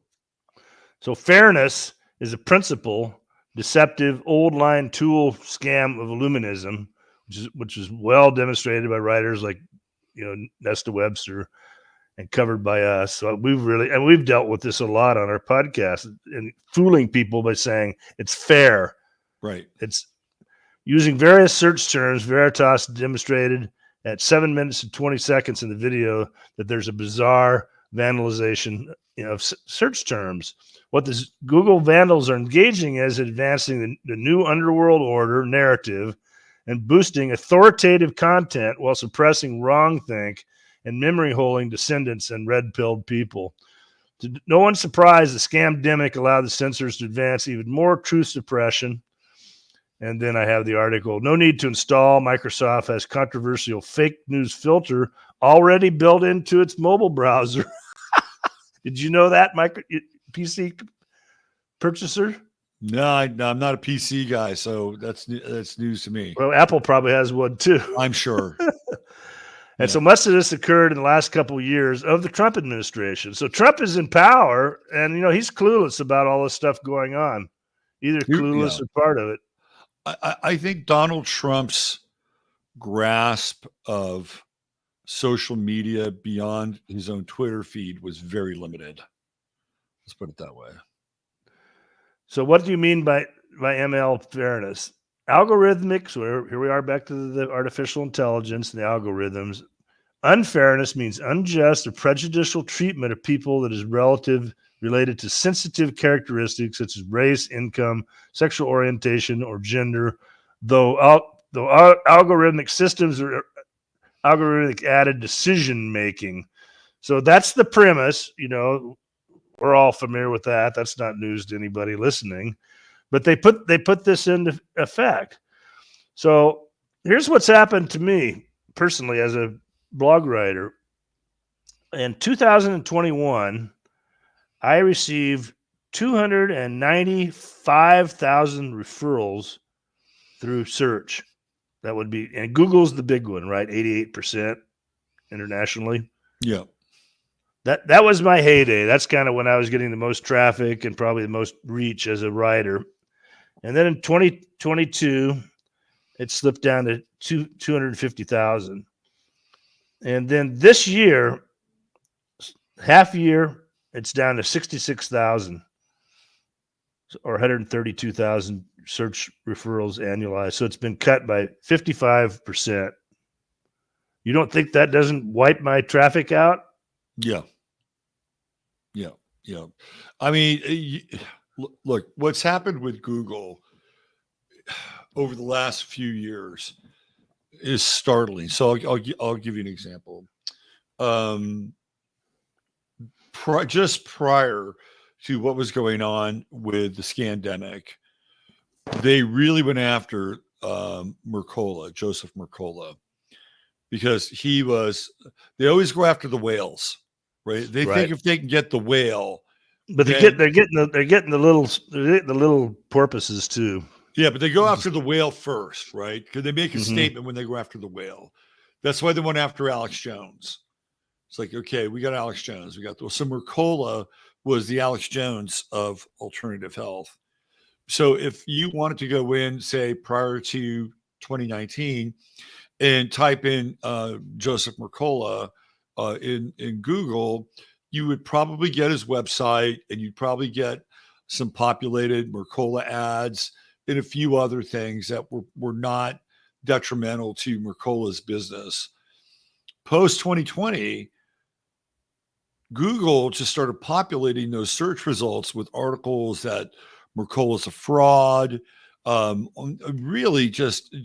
So fairness is a principle, deceptive, old line tool scam of illuminism, which is well demonstrated by writers like Nesta Webster and covered by us. So we've dealt with this a lot on our podcast, and fooling people by saying it's fair. Right. It's using various search terms. Veritas demonstrated at 7 minutes and 20 seconds in the video that there's a bizarre vandalization of search terms. What the Google vandals are engaging is advancing the new underworld order narrative and boosting authoritative content while suppressing wrongthink and memory holding descendants and red-pilled people. To no one's surprise, the scamdemic allowed the censors to advance even more truth suppression. And then I have the article, no need to install. Microsoft has controversial fake news filter already built into its mobile browser. Did you know that, PC purchaser? No, I'm not a PC guy, so that's news to me. Well, Apple probably has one too. I'm sure. And so much of this occurred in the last couple of years of the Trump administration. So Trump is in power, and he's clueless about all this stuff going on, either clueless or part of it. I think Donald Trump's grasp of social media beyond his own Twitter feed was very limited. Let's put it that way. So what do you mean by ML fairness? Algorithmic, so here we are back to the artificial intelligence and the algorithms. Unfairness means unjust or prejudicial treatment of people that is related to sensitive characteristics such as race, income, sexual orientation, or gender, though algorithmic systems are algorithmic added decision making. So that's the premise. We're all familiar with that. That's not news to anybody listening. But they put this into effect. So here's what's happened to me personally as a blog writer. In 2021, I received 295,000 referrals through search. That would be, and Google's the big one, right? 88% internationally. Yeah. That was my heyday. That's kind of when I was getting the most traffic and probably the most reach as a writer. And then in 2022, it slipped down to 250,000. And then this year, half year, it's down to 66,000 or 132,000 search referrals annualized. So it's been cut by 55%. You don't think that doesn't wipe my traffic out? Yeah. I mean, look, what's happened with Google over the last few years is startling. So I'll give you an example. Just prior to what was going on with the scandemic, they really went after Joseph Mercola, because they always go after the whales, right? They think if they can get the whale, but they're getting the little porpoises too. Yeah, but they go after the whale first, right? Because they make a statement when they go after the whale. That's why they went after Alex Jones. It's like, okay, we got Alex Jones. So Mercola was the Alex Jones of alternative health. So if you wanted to go in, say, prior to 2019 and type in Joseph Mercola in Google, you would probably get his website, and you'd probably get some populated Mercola ads and a few other things that were not detrimental to Mercola's business. Post 2020, Google just started populating those search results with articles that Mercola's a fraud, really just,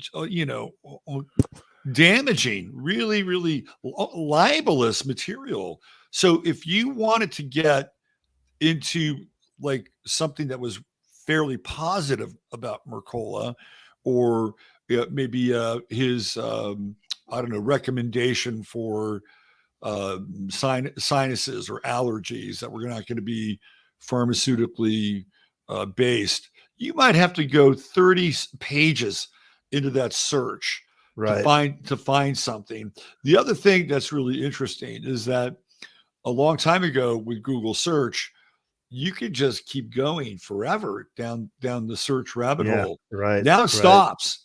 damaging, really, really libelous material. So if you wanted to get into like something that was fairly positive about Mercola, or maybe his, recommendation for sinuses or allergies that were not going to be pharmaceutically based, you might have to go 30 pages into that search to find something. The other thing that's really interesting is that a long time ago with Google search, you could just keep going forever down the search rabbit hole. Right. Now it stops.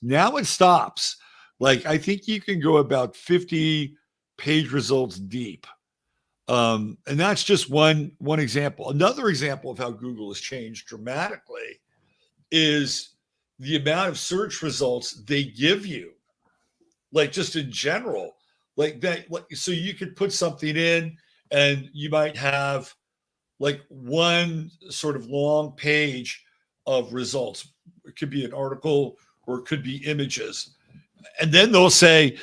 Like, I think you can go about 50 page results deep. And that's just one example. Another example of how Google has changed dramatically is the amount of search results they give you, like just in general, like that. So you could put something in and you might have like one sort of long page of results. It could be an article or it could be images. And then they'll say,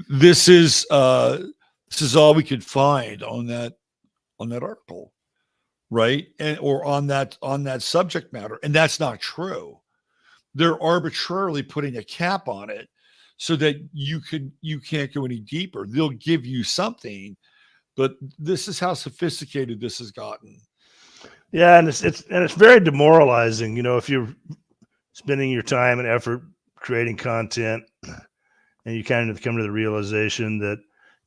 this is all we could find on that article, right? And or on that subject matter. And that's not true. They're arbitrarily putting a cap on it so that you can't go any deeper. They'll give you something, but this is how sophisticated this has gotten. Yeah, and it's very demoralizing, if you're spending your time and effort creating content and you kind of come to the realization that,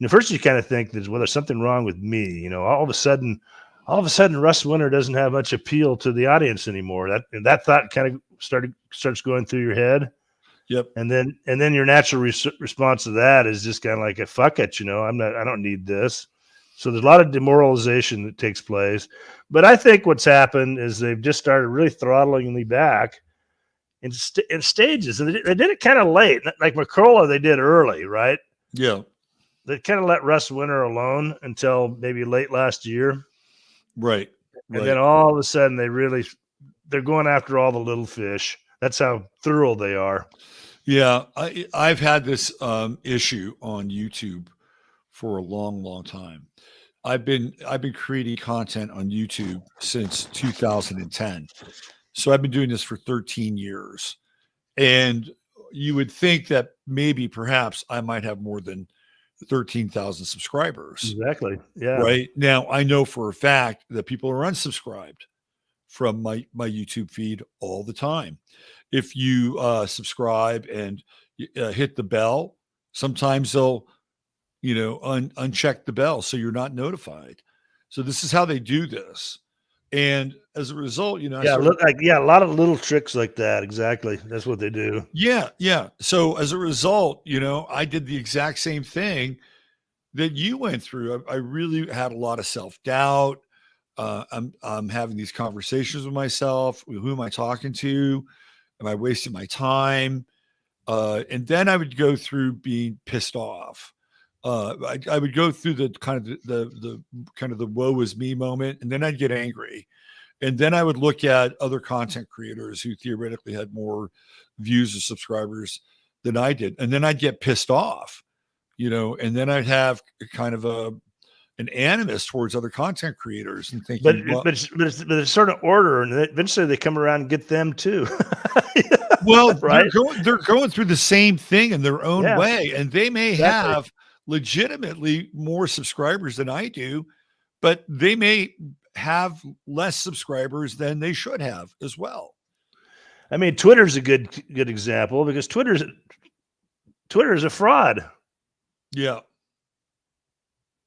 first you kind of think that, well, there's something wrong with me. All of a sudden, Russ Winter doesn't have much appeal to the audience anymore. That thought kind of starts going through your head. Yep. And then your natural response to that is just kind of like a fuck it, I don't need this. So there's a lot of demoralization that takes place. But I think what's happened is they've just started really throttling me back in stages. And they did it kind of late. Like McGregor, they did early, right? Yeah. They kind of let Russ Winter alone until maybe late last year. Right. And then all of a sudden they're going after all the little fish. That's how thorough they are. Yeah. I've had this issue on YouTube for a long, long time. I've been creating content on YouTube since 2010. So I've been doing this for 13 years. And you would think that maybe perhaps I might have more than 13,000 subscribers. Exactly. Yeah. Right. Now I know for a fact that people are unsubscribed from my YouTube feed all the time. If you subscribe and hit the bell, sometimes they'll uncheck the bell so you're not notified. So this is how they do this. And as a result, a lot of little tricks like that. Exactly. That's what they do. Yeah. Yeah. So as a result, I did the exact same thing that you went through. I really had a lot of self-doubt. I'm having these conversations with myself. Who am I talking to? Am I wasting my time? And then I would go through being pissed off. I would go through the kind of the woe is me moment, and then I'd get angry. And then I would look at other content creators who theoretically had more views or subscribers than I did. And then I'd get pissed off, and then I'd have kind of an animus towards other content creators and thinking, but it's a sort of order, and eventually they come around and get them too. Well, right? they're going through the same thing in their own way, and they may have legitimately more subscribers than I do, but they may have less subscribers than they should have as well. I mean, Twitter's a good example because Twitter is a fraud. Yeah.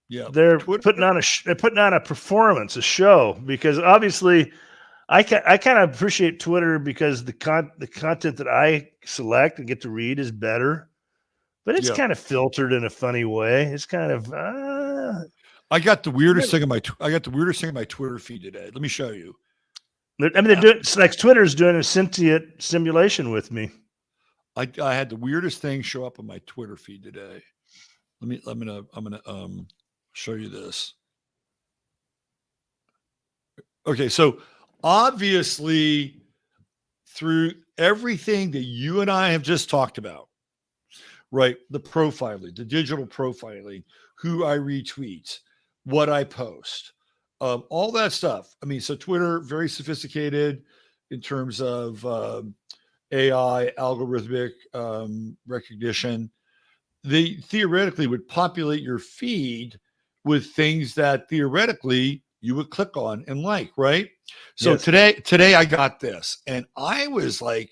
Yeah. They're putting on a performance, a show, because obviously I kind of appreciate Twitter because the content that I select and get to read is better. But it's kind of filtered in a funny way. It's kind of. I got the weirdest thing in my Twitter feed today. Let me show you. I mean, they're doing like Twitter's doing a sentient simulation with me. I had the weirdest thing show up on my Twitter feed today. I'm gonna show you this. Okay, so obviously through everything that you and I have just talked about. Right. The profiling, the digital profiling, who I retweet, what I post, all that stuff. I mean, so Twitter, very sophisticated in terms of AI, algorithmic recognition. They theoretically would populate your feed with things that theoretically you would click on and like, right? So today I got this, and I was like,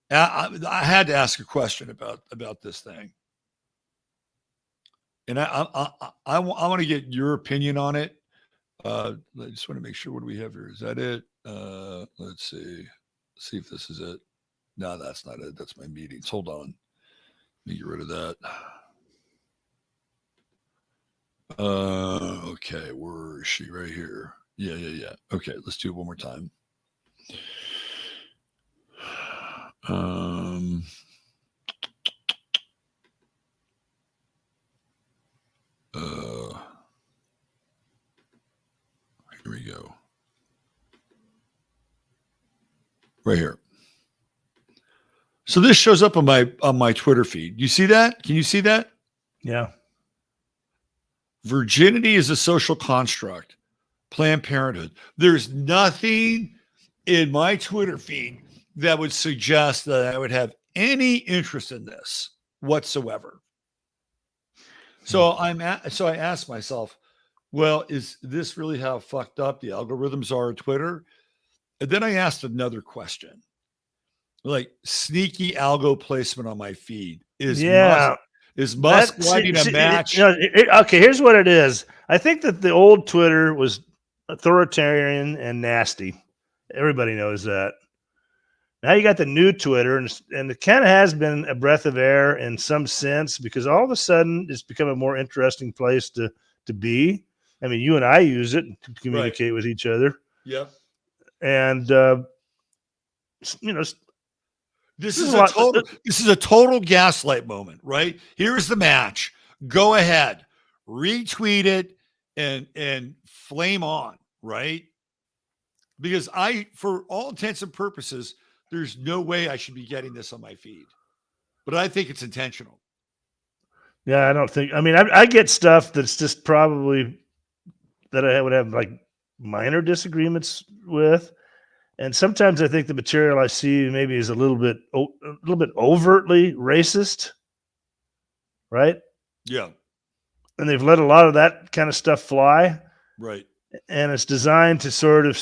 I had to ask a question about this thing, and I want to get your opinion on it. I just want to make sure. What do we have here? Is that it? Let's see if this is it. No, that's not it. That's my meetings. Hold on. Let me get rid of that. Okay, where is she? Right here. Yeah. Okay, let's do it one more time. Here we go. Right here. So this shows up on my Twitter feed. You see that? Can you see that? Yeah. Virginity is a social construct. Planned Parenthood. There's nothing in my Twitter feed that would suggest that I would have any interest in this whatsoever. So I asked myself, well, is this really how fucked up the algorithms are on Twitter? And then I asked another question, like sneaky algo placement on my feed. Is Musk lighting a match? Okay, here's what it is. I think that the old Twitter was authoritarian and nasty. Everybody knows that. Now you got the new Twitter, and it kind of has been a breath of air in some sense, because all of a sudden it's become a more interesting place to be. I mean, you and I use it to communicate with each other. Yep. And this is a total gaslight moment, right? Here's the match. Go ahead, retweet it and flame on, right? Because for all intents and purposes, there's no way I should be getting this on my feed, but I think it's intentional. Yeah, I don't think. I mean, I get stuff that's just probably that I would have like minor disagreements with, and sometimes I think the material I see maybe is a little bit overtly racist, right? Yeah, and they've let a lot of that kind of stuff fly, right? And it's designed to sort of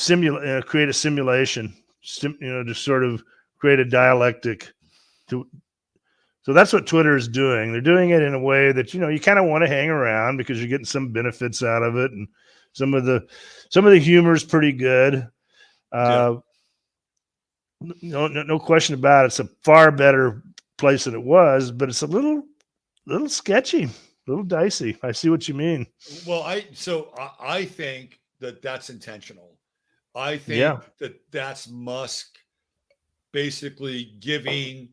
create a simulation, to sort of create a dialectic. So that's what Twitter is doing. They're doing it in a way that you kind of want to hang around because you're getting some benefits out of it, and some of the humor is pretty good. No question about it. It's a far better place than it was, but it's a little sketchy, a little dicey. I see what you mean. Well, I think that's intentional. I think that's Musk basically giving,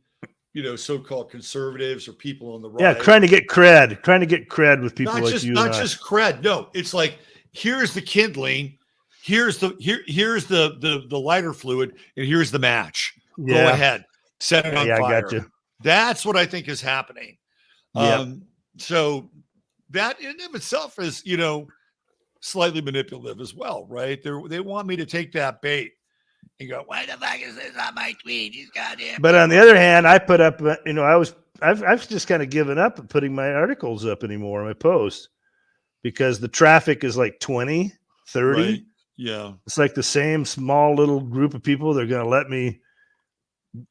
so-called conservatives or people on the right. Yeah, trying to get cred with people like you. Not just cred. No, it's like, here's the kindling, here's the lighter fluid, and here's the match. Yeah. Go ahead, set it on fire. I got you. That's what I think is happening. So that in of itself is, slightly manipulative as well, right? They want me to take that bait and go, why the fuck is this on my tweet? He's goddamn. But on the other hand, I put up, I've just kind of given up at putting my articles up anymore, my posts, because the traffic is like 20, 30. Right. Yeah. It's like the same small little group of people. They're going to let me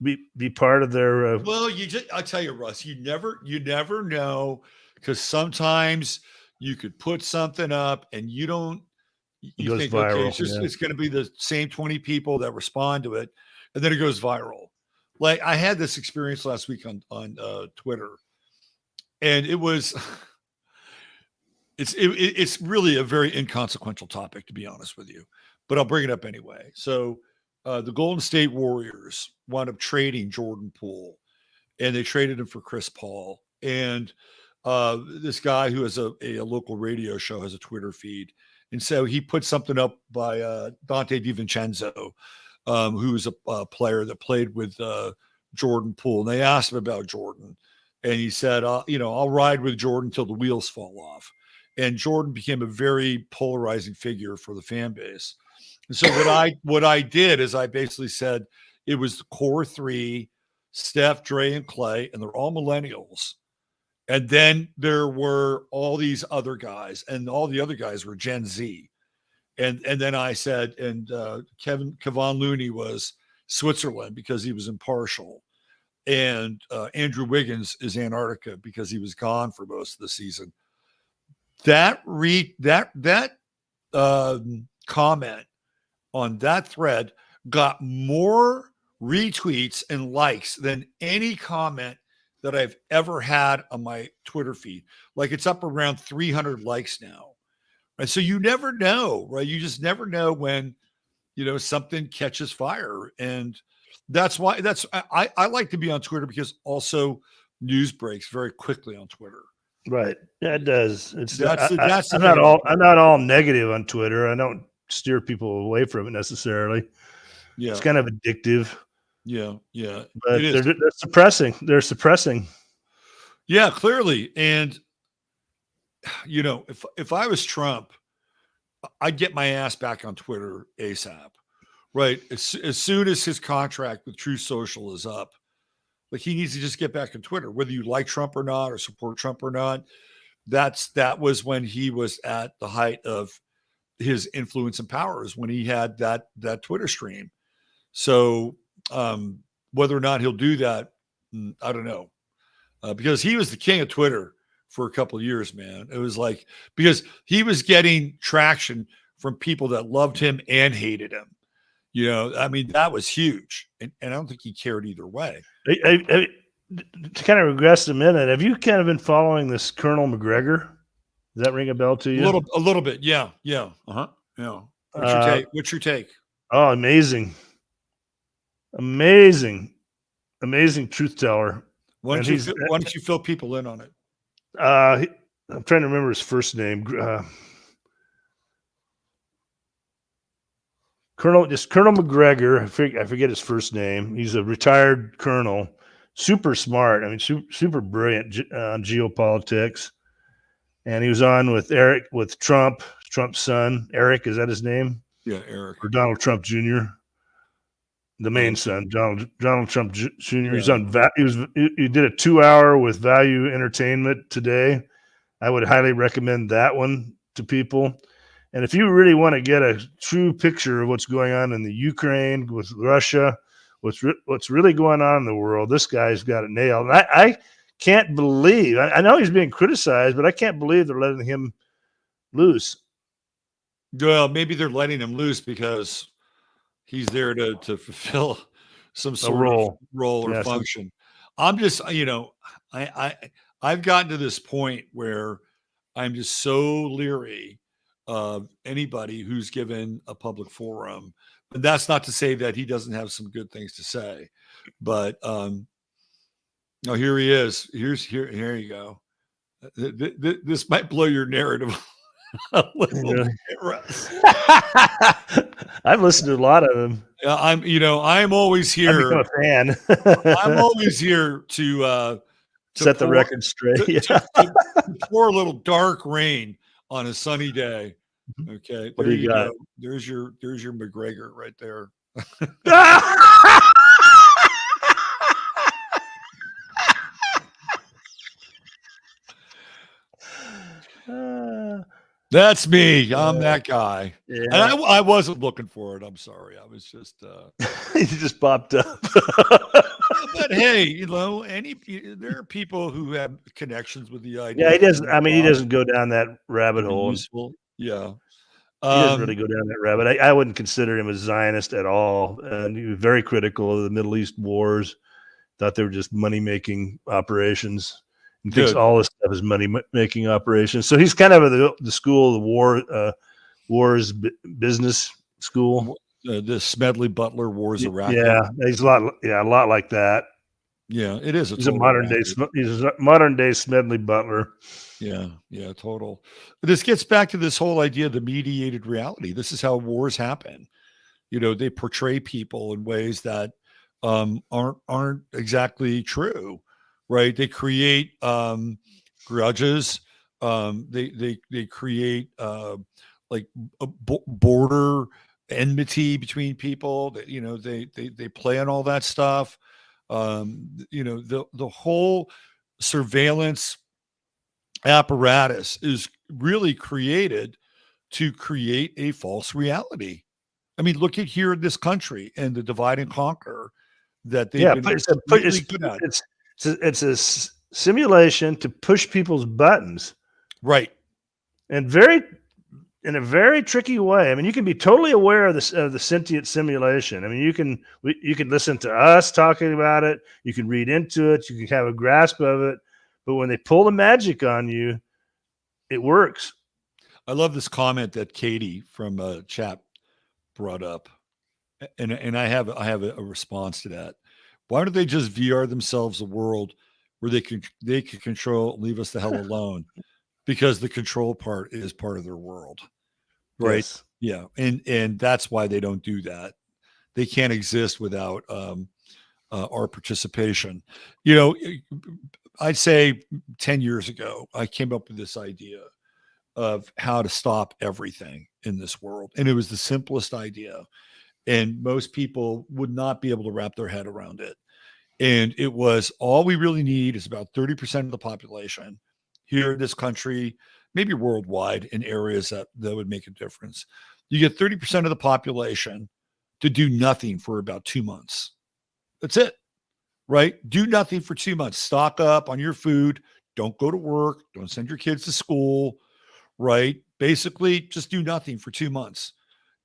be part of their. Well, I'll tell you, Russ, you never know, because sometimes you could put something up and you think, viral, okay, it's going to be the same 20 people that respond to it, and then it goes viral. Like, I had this experience last week on Twitter, and it was, it's really a very inconsequential topic, to be honest with you, but I'll bring it up anyway. So the Golden State Warriors wound up trading Jordan Poole, and they traded him for Chris Paul. And this guy who has a local radio show has a Twitter feed. And so he put something up by Dante DiVincenzo, who's a player that played with Jordan Poole. And they asked him about Jordan. And he said, I'll ride with Jordan till the wheels fall off. And Jordan became a very polarizing figure for the fan base. And so what I did is I basically said it was the core three, Steph, Dre, and Clay, and they're all millennials. And then there were all these other guys, and all the other guys were Gen Z. And then I said, and Kevon Looney was Switzerland because he was impartial. And Andrew Wiggins is Antarctica because he was gone for most of the season. That comment on that thread got more retweets and likes than any comment that I've ever had on my Twitter feed. Like, it's up around 300 likes now. And so you never know, right? You just never know when, something catches fire. And that's why I like to be on Twitter, because also news breaks very quickly on Twitter. Right. Yeah, it does. I'm not all negative on Twitter. I don't steer people away from it necessarily. Yeah. It's kind of addictive. Yeah. Yeah. But they're suppressing. Yeah, clearly. And, if I was Trump, I'd get my ass back on Twitter ASAP, right? As soon as his contract with True Social is up, like, he needs to just get back on Twitter, whether you like Trump or not, or support Trump or not. That was when he was at the height of his influence and powers, when he had that Twitter stream. So whether or not he'll do that, I don't know, because he was the king of Twitter for a couple of years, man. It was like, because he was getting traction from people that loved him and hated him. I mean, that was huge. And I don't think he cared either way. To kind of regress a minute, have you kind of been following this Colonel McGregor? Does that ring a bell to you? A little bit. Yeah. Uh-huh. Yeah. What's your take? Oh, amazing truth teller. Why don't you fill people in on it? I'm trying to remember his first name. Colonel McGregor. I forget his first name. He's a retired colonel, super smart. I mean, super brilliant on geopolitics. And he was on with Trump's son. Eric, is that his name? Yeah, Eric. Or Donald Trump Jr. The main son, Donald Trump Jr. Yeah. He's on. He did a 2-hour with Value Entertainment today. I would highly recommend that one to people. And if you really want to get a true picture of what's going on in the Ukraine with Russia, what's really going on in the world, this guy's got it nailed. And I can't believe. I know he's being criticized, but I can't believe they're letting him loose. Well, maybe they're letting him loose because he's there to fulfill some sort of role or function. I'm just, I've gotten to this point where I'm just so leery of anybody who's given a public forum. But that's not to say that he doesn't have some good things to say. But no, here he is. Here you go. This might blow your narrative a little bit, Russ. I've listened to a lot of them. I'm always here. I've become a fan. I'm always here to set the record straight. To pour a little dark rain on a sunny day. Okay, what do you got? Go. There's your McGregor right there. That's me. I'm that guy. Yeah. And I wasn't looking for it. I'm sorry. I was just he just popped up. But hey, there are people who have connections with the idea. Yeah, he doesn't. I mean, he doesn't go down that rabbit hole. Useful. Yeah. He doesn't really go down that rabbit. I wouldn't consider him a Zionist at all. And he was very critical of the Middle East wars. Thought they were just money-making operations. He thinks all this stuff is money-making operations. So he's kind of the school of wars business school. The Smedley Butler Wars of Iraq. Yeah, he's a lot like that. Yeah, it is. He's a modern day Smedley Butler. Yeah, total. This gets back to this whole idea of the mediated reality. This is how wars happen. They portray people in ways that aren't exactly true, right? They create grudges. They create like a border enmity between people. They play on all that stuff. The whole surveillance apparatus is really created to create a false reality. I mean, look at here in this country and the divide and conquer that they've been good at. It's a simulation to push people's buttons, right? And in a very tricky way. I mean, you can be totally aware of the sentient simulation. I mean, you can listen to us talking about it. You can read into it. You can have a grasp of it. But when they pull the magic on you, it works. I love this comment that Katie from chat brought up, and I have a response to that. Why don't they just VR themselves a world where they can control, leave us the hell alone? Because the control part is part of their world, right? Yes. Yeah, and that's why they don't do that. They can't exist without our participation. I'd say 10 years ago, I came up with this idea of how to stop everything in this world, and it was the simplest idea, and most people would not be able to wrap their head around it. And it was, all we really need is about 30% of the population here in this country, maybe worldwide, in areas that would make a difference. You get 30% of the population to do nothing for about 2 months. That's it, right? Do nothing for 2 months. Stock up on your food. Don't go to work. Don't send your kids to school, right? Basically, just do nothing for 2 months.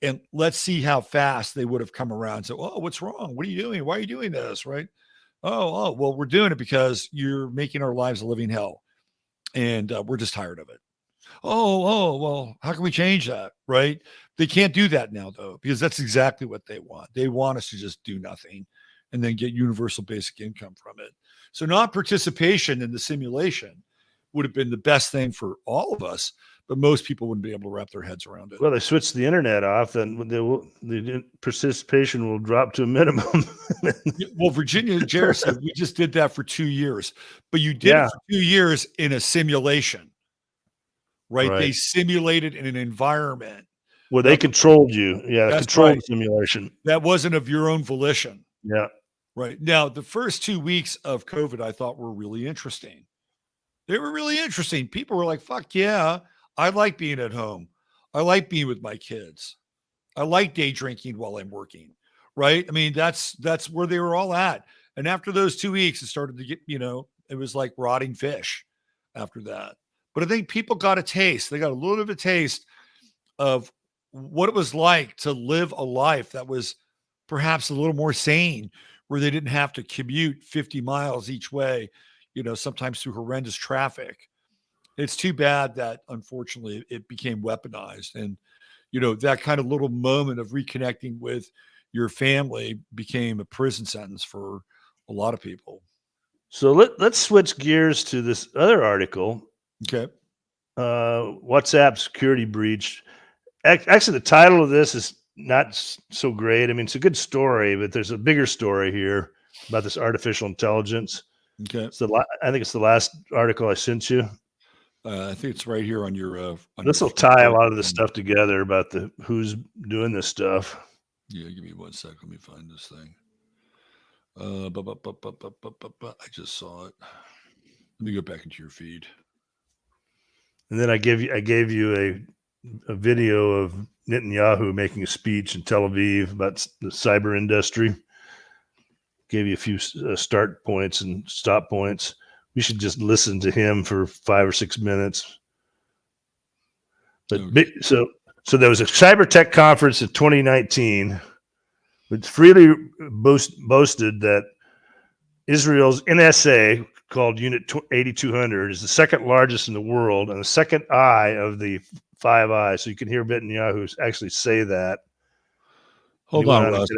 And let's see how fast they would have come around. So, oh, what's wrong? What are you doing? Why are you doing this? Right? Oh, well, we're doing it because you're making our lives a living hell. And we're just tired of it. Well, how can we change that? Right? They can't do that now, though, because that's exactly what they want. They want us to just do nothing and then get universal basic income from it. So non-participation in the simulation would have been the best thing for all of us, but most people wouldn't be able to wrap their heads around it. Well, they switched the internet off, then the participation will drop to a minimum. Well, Virginia Jarrett said we just did that for 2 years, but you did it for 2 years in a simulation, right? They simulated in an environment where they controlled you. Yeah, controlled simulation. That wasn't of your own volition. Yeah. Right. Now, the first 2 weeks of COVID, I thought were really interesting. They were really interesting. People were like, fuck yeah, I like being at home. I like being with my kids. I like day drinking while I'm working. Right. I mean, that's where they were all at. And after those 2 weeks, it started to get, it was like rotting fish after that. But I think people got a taste. They got a little bit of a taste of what it was like to live a life that was perhaps a little more sane, where they didn't have to commute 50 miles each way, sometimes through horrendous traffic. It's too bad that, unfortunately, it became weaponized. And, that kind of little moment of reconnecting with your family became a prison sentence for a lot of people. So let's switch gears to this other article. Okay. WhatsApp security breach. Actually, the title of this is not so great. I mean, it's a good story, but there's a bigger story here about this artificial intelligence. Okay. I think it's the last article I sent you. I think it's right here on your. This will tie a lot of this stuff together about who's doing this stuff. Yeah, give me 1 sec. Let me find this thing. I just saw it. Let me go back into your feed. And then I gave you a video of Netanyahu making a speech in Tel Aviv about the cyber industry. Gave you a few start points and stop points. We should just listen to him for 5 or 6 minutes. But so there was a cyber tech conference in 2019, which freely boasted that Israel's NSA, called Unit 8200, is the second largest in the world and the second eye of the Five Eyes. So you can hear Netanyahu actually say that. Hold on, Russ.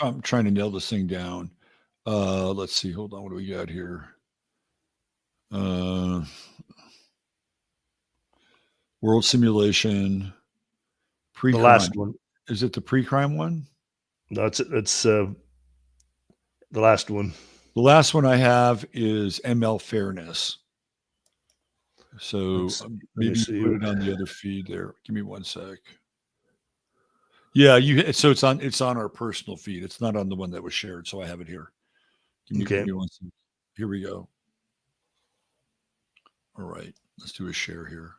I'm trying to nail this thing down. Let's see. Hold on. What do we got here? World simulation. Pre-crime. The last one. Is it the pre-crime one? No, it's the last one. The last one I have is ML fairness. So maybe put it on the other feed there. Give me 1 sec. Yeah, so it's on our personal feed. It's not on the one that was shared. So I have it here. Give me 1 sec. Here we go. All right, let's do a share here.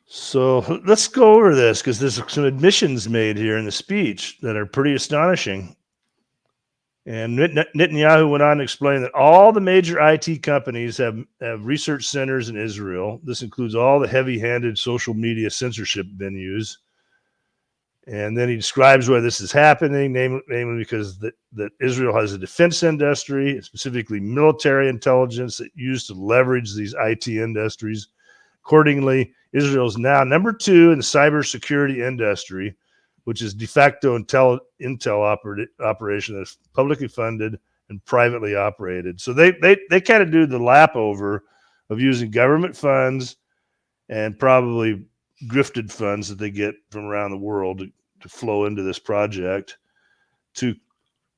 So let's go over this because there's some admissions made here in the speech that are pretty astonishing. And Netanyahu went on to explain that all the major IT companies have research centers in Israel. This includes all the heavy-handed social media censorship venues. And then he describes why this is happening, namely because that Israel has a defense industry, specifically military intelligence, that used to leverage these IT industries. Accordingly, Israel is now number 2 in the cybersecurity industry, which is de facto intel operation that's publicly funded and privately operated. So they kind of do the lap over of using government funds and probably grifted funds that they get from around the world to flow into this project to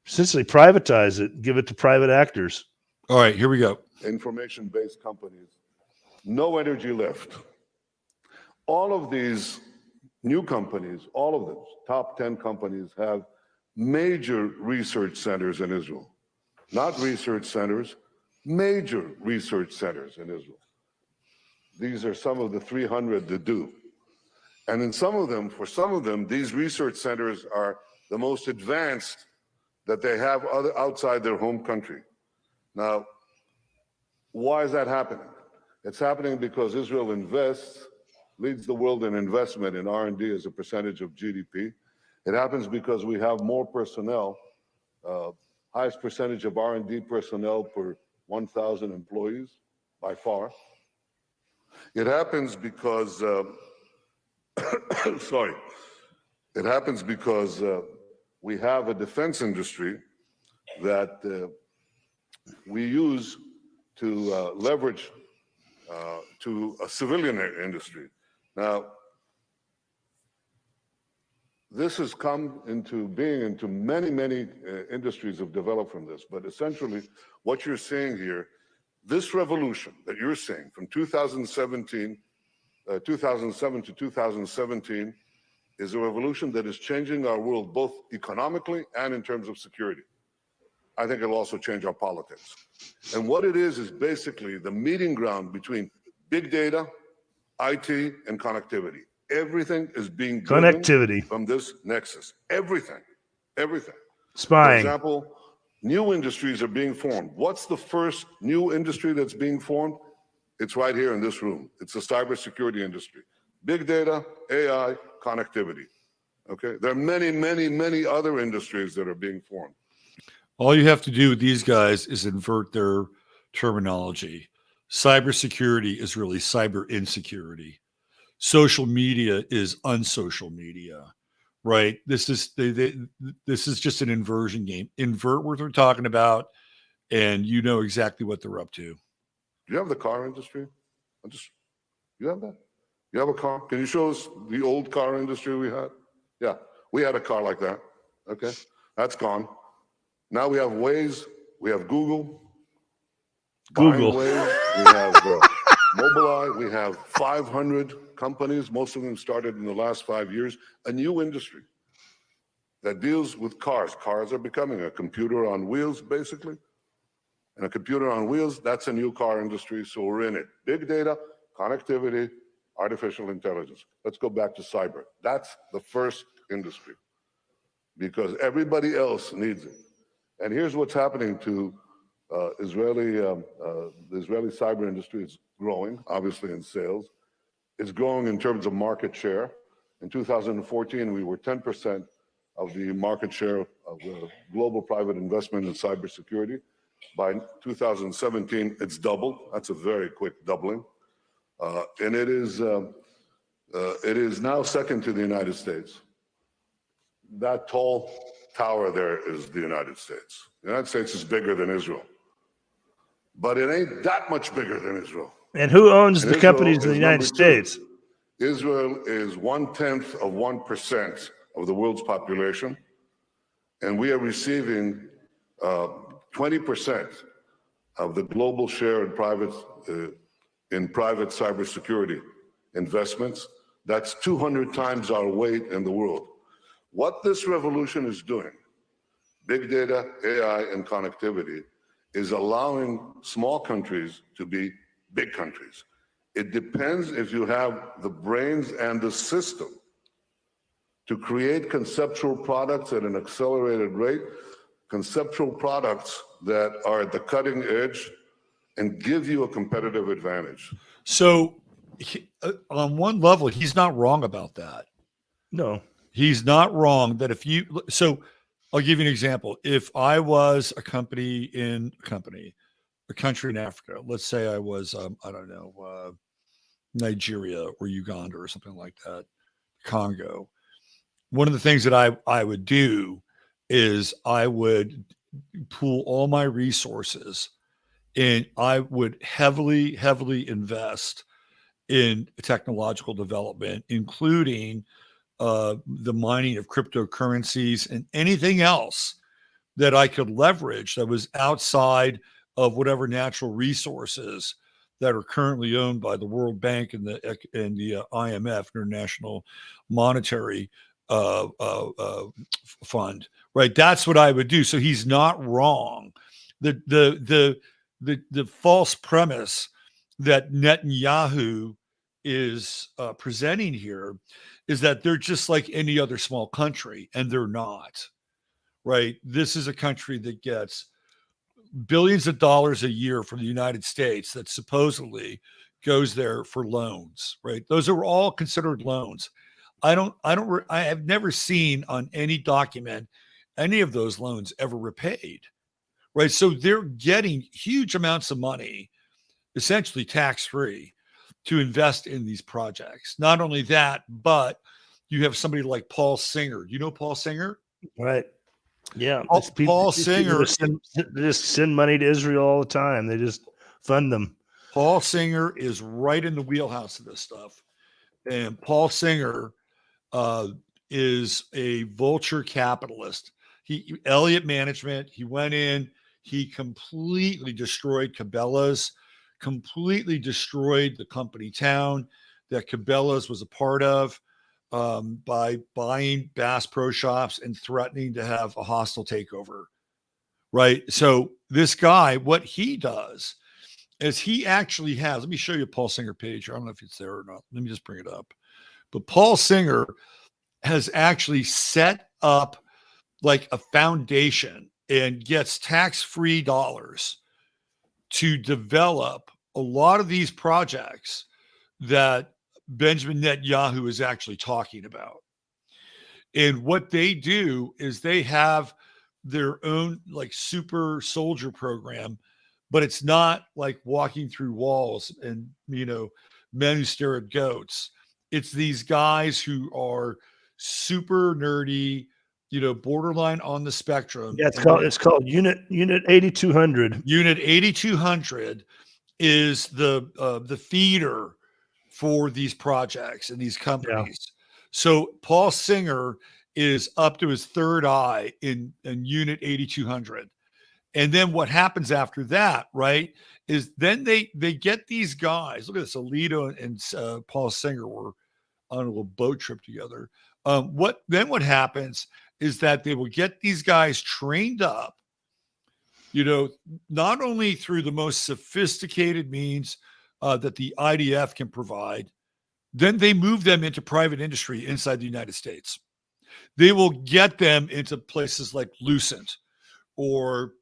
essentially privatize it, give it to private actors. All right, here we go. Information-based companies, no energy left. All of these new companies, all of them, top 10 companies, have major research centers in Israel. Not research centers, major research centers in Israel. These are some of the 300 that do. And for some of them, these research centers are the most advanced that they have outside their home country. Now, why is that happening? It's happening because Israel invests leads the world in investment in R&D as a percentage of GDP. It happens because we have more personnel, highest percentage of R&D personnel per 1,000 employees by far. It happens because, sorry, it happens because we have a defense industry that we use to leverage to a civilian industry. Now, this has come into being into many industries have developed from this, but essentially what you're seeing here, this revolution that you're seeing from 2007 to 2017 is a revolution that is changing our world both economically and in terms of security. I think it'll also change our politics. And what it is basically the meeting ground between big data, IT, and connectivity. Everything is being driven from this nexus. Everything. Spying. For example, new industries are being formed. What's the first new industry that's being formed? It's right here in this room. It's the cybersecurity industry. Big data, AI, connectivity. Okay, there are many other industries that are being formed. All you have to do with these guys is invert their terminology. Cybersecurity is really cyber insecurity. Social media is unsocial media, right? This is just an inversion game. Invert what they're talking about, and you know exactly what they're up to. Do you have the car industry? You have that? You have a car? Can you show us the old car industry we had? Yeah, we had a car like that. Okay, that's gone. Now we have Waze, we have Google. Waze, we have Mobileye, we have 500 companies, most of them started in the last 5 years, a new industry that deals with cars. Cars are becoming a computer on wheels, basically. And a computer on wheels, that's a new car industry, so we're in it. Big data, connectivity, artificial intelligence. Let's go back to cyber. That's the first industry because everybody else needs it. And here's what's happening to the Israeli cyber industry. Is growing, obviously, in sales. It's growing in terms of market share. In 2014, we were 10% of the market share of the global private investment in cybersecurity. By 2017, it's doubled. That's a very quick doubling. And it is now second to the United States. That tall tower there is the United States. The United States is bigger than Israel. But it ain't that much bigger than Israel. And who owns the companies in the United States? Israel is 1/10 of 1% of the world's population. And we are receiving 20% of the global share in private cybersecurity investments. That's 200 times our weight in the world. What this revolution is doing, big data, AI, and connectivity, is allowing small countries to be big countries. It depends if you have the brains and the system to create conceptual products at an accelerated rate, conceptual products that are at the cutting edge and give you a competitive advantage. So on one level, he's not wrong about that. No. He's not wrong that so I'll give you an example. If I was a country in Africa, let's say I was, I don't know, Nigeria or Uganda or something like that, Congo. One of the things that I would do is I would pool all my resources and I would heavily invest in technological development, including the mining of cryptocurrencies and anything else that I could leverage that was outside of whatever natural resources that are currently owned by the World Bank and the IMF, International Monetary Fund, right? That's what I would do. So he's not wrong. The false premise that Netanyahu is presenting here is that they're just like any other small country, and they're not, right? This is a country that gets billions of dollars a year from the United States that supposedly goes there for loans, right? Those are all considered loans. I have never seen on any document any of those loans ever repaid, right? So they're getting huge amounts of money, essentially tax-free, to invest in these projects. Not only that, but you have somebody like Paul Singer. You know Paul Singer? Right. Yeah. Paul Singer. They just send money to Israel all the time. They just fund them. Paul Singer is right in the wheelhouse of this stuff. And Paul Singer is a vulture capitalist. Elliott Management, he went in, he completely destroyed Cabela's, completely destroyed the company town that Cabela's was a part of, by buying Bass Pro Shops and threatening to have a hostile takeover, right? So this guy, what he does is he actually has, let me show you a Paul Singer page. I don't know if it's there or not. Let me just bring it up. But Paul Singer has actually set up like a foundation and gets tax-free dollars to develop a lot of these projects that Benjamin Netanyahu is actually talking about. And what they do is they have their own like super soldier program, but it's not like walking through walls and, men who stare at goats. It's these guys who are super nerdy, borderline on the spectrum. Yeah, it's called Unit 8200. Unit 8200 is the feeder for these projects and these companies. Yeah. So Paul Singer is up to his third eye in Unit 8200. And then what happens after that, right, is then they get these guys. Look at this. Alito and Paul Singer were on a little boat trip together. What happens is that they will get these guys trained up, not only through the most sophisticated means that the IDF can provide, then they move them into private industry inside the United States. They will get them into places like Lucent or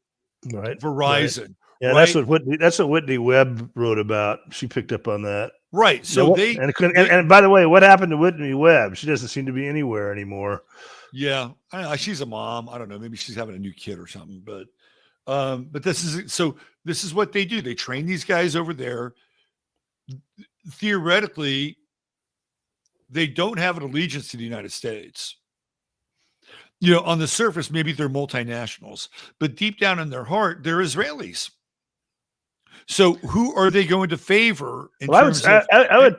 Verizon. Right. Yeah, right? that's what Whitney Webb wrote about. She picked up on that. Right. So and by the way, what happened to Whitney Webb? She doesn't seem to be anywhere anymore. Yeah, I don't know, she's a mom. I don't know. Maybe she's having a new kid or something. But this is what they do. They train these guys over there. Theoretically, they don't have an allegiance to the United States. On the surface, maybe they're multinationals, but deep down in their heart, they're Israelis. So who are they going to favor? I would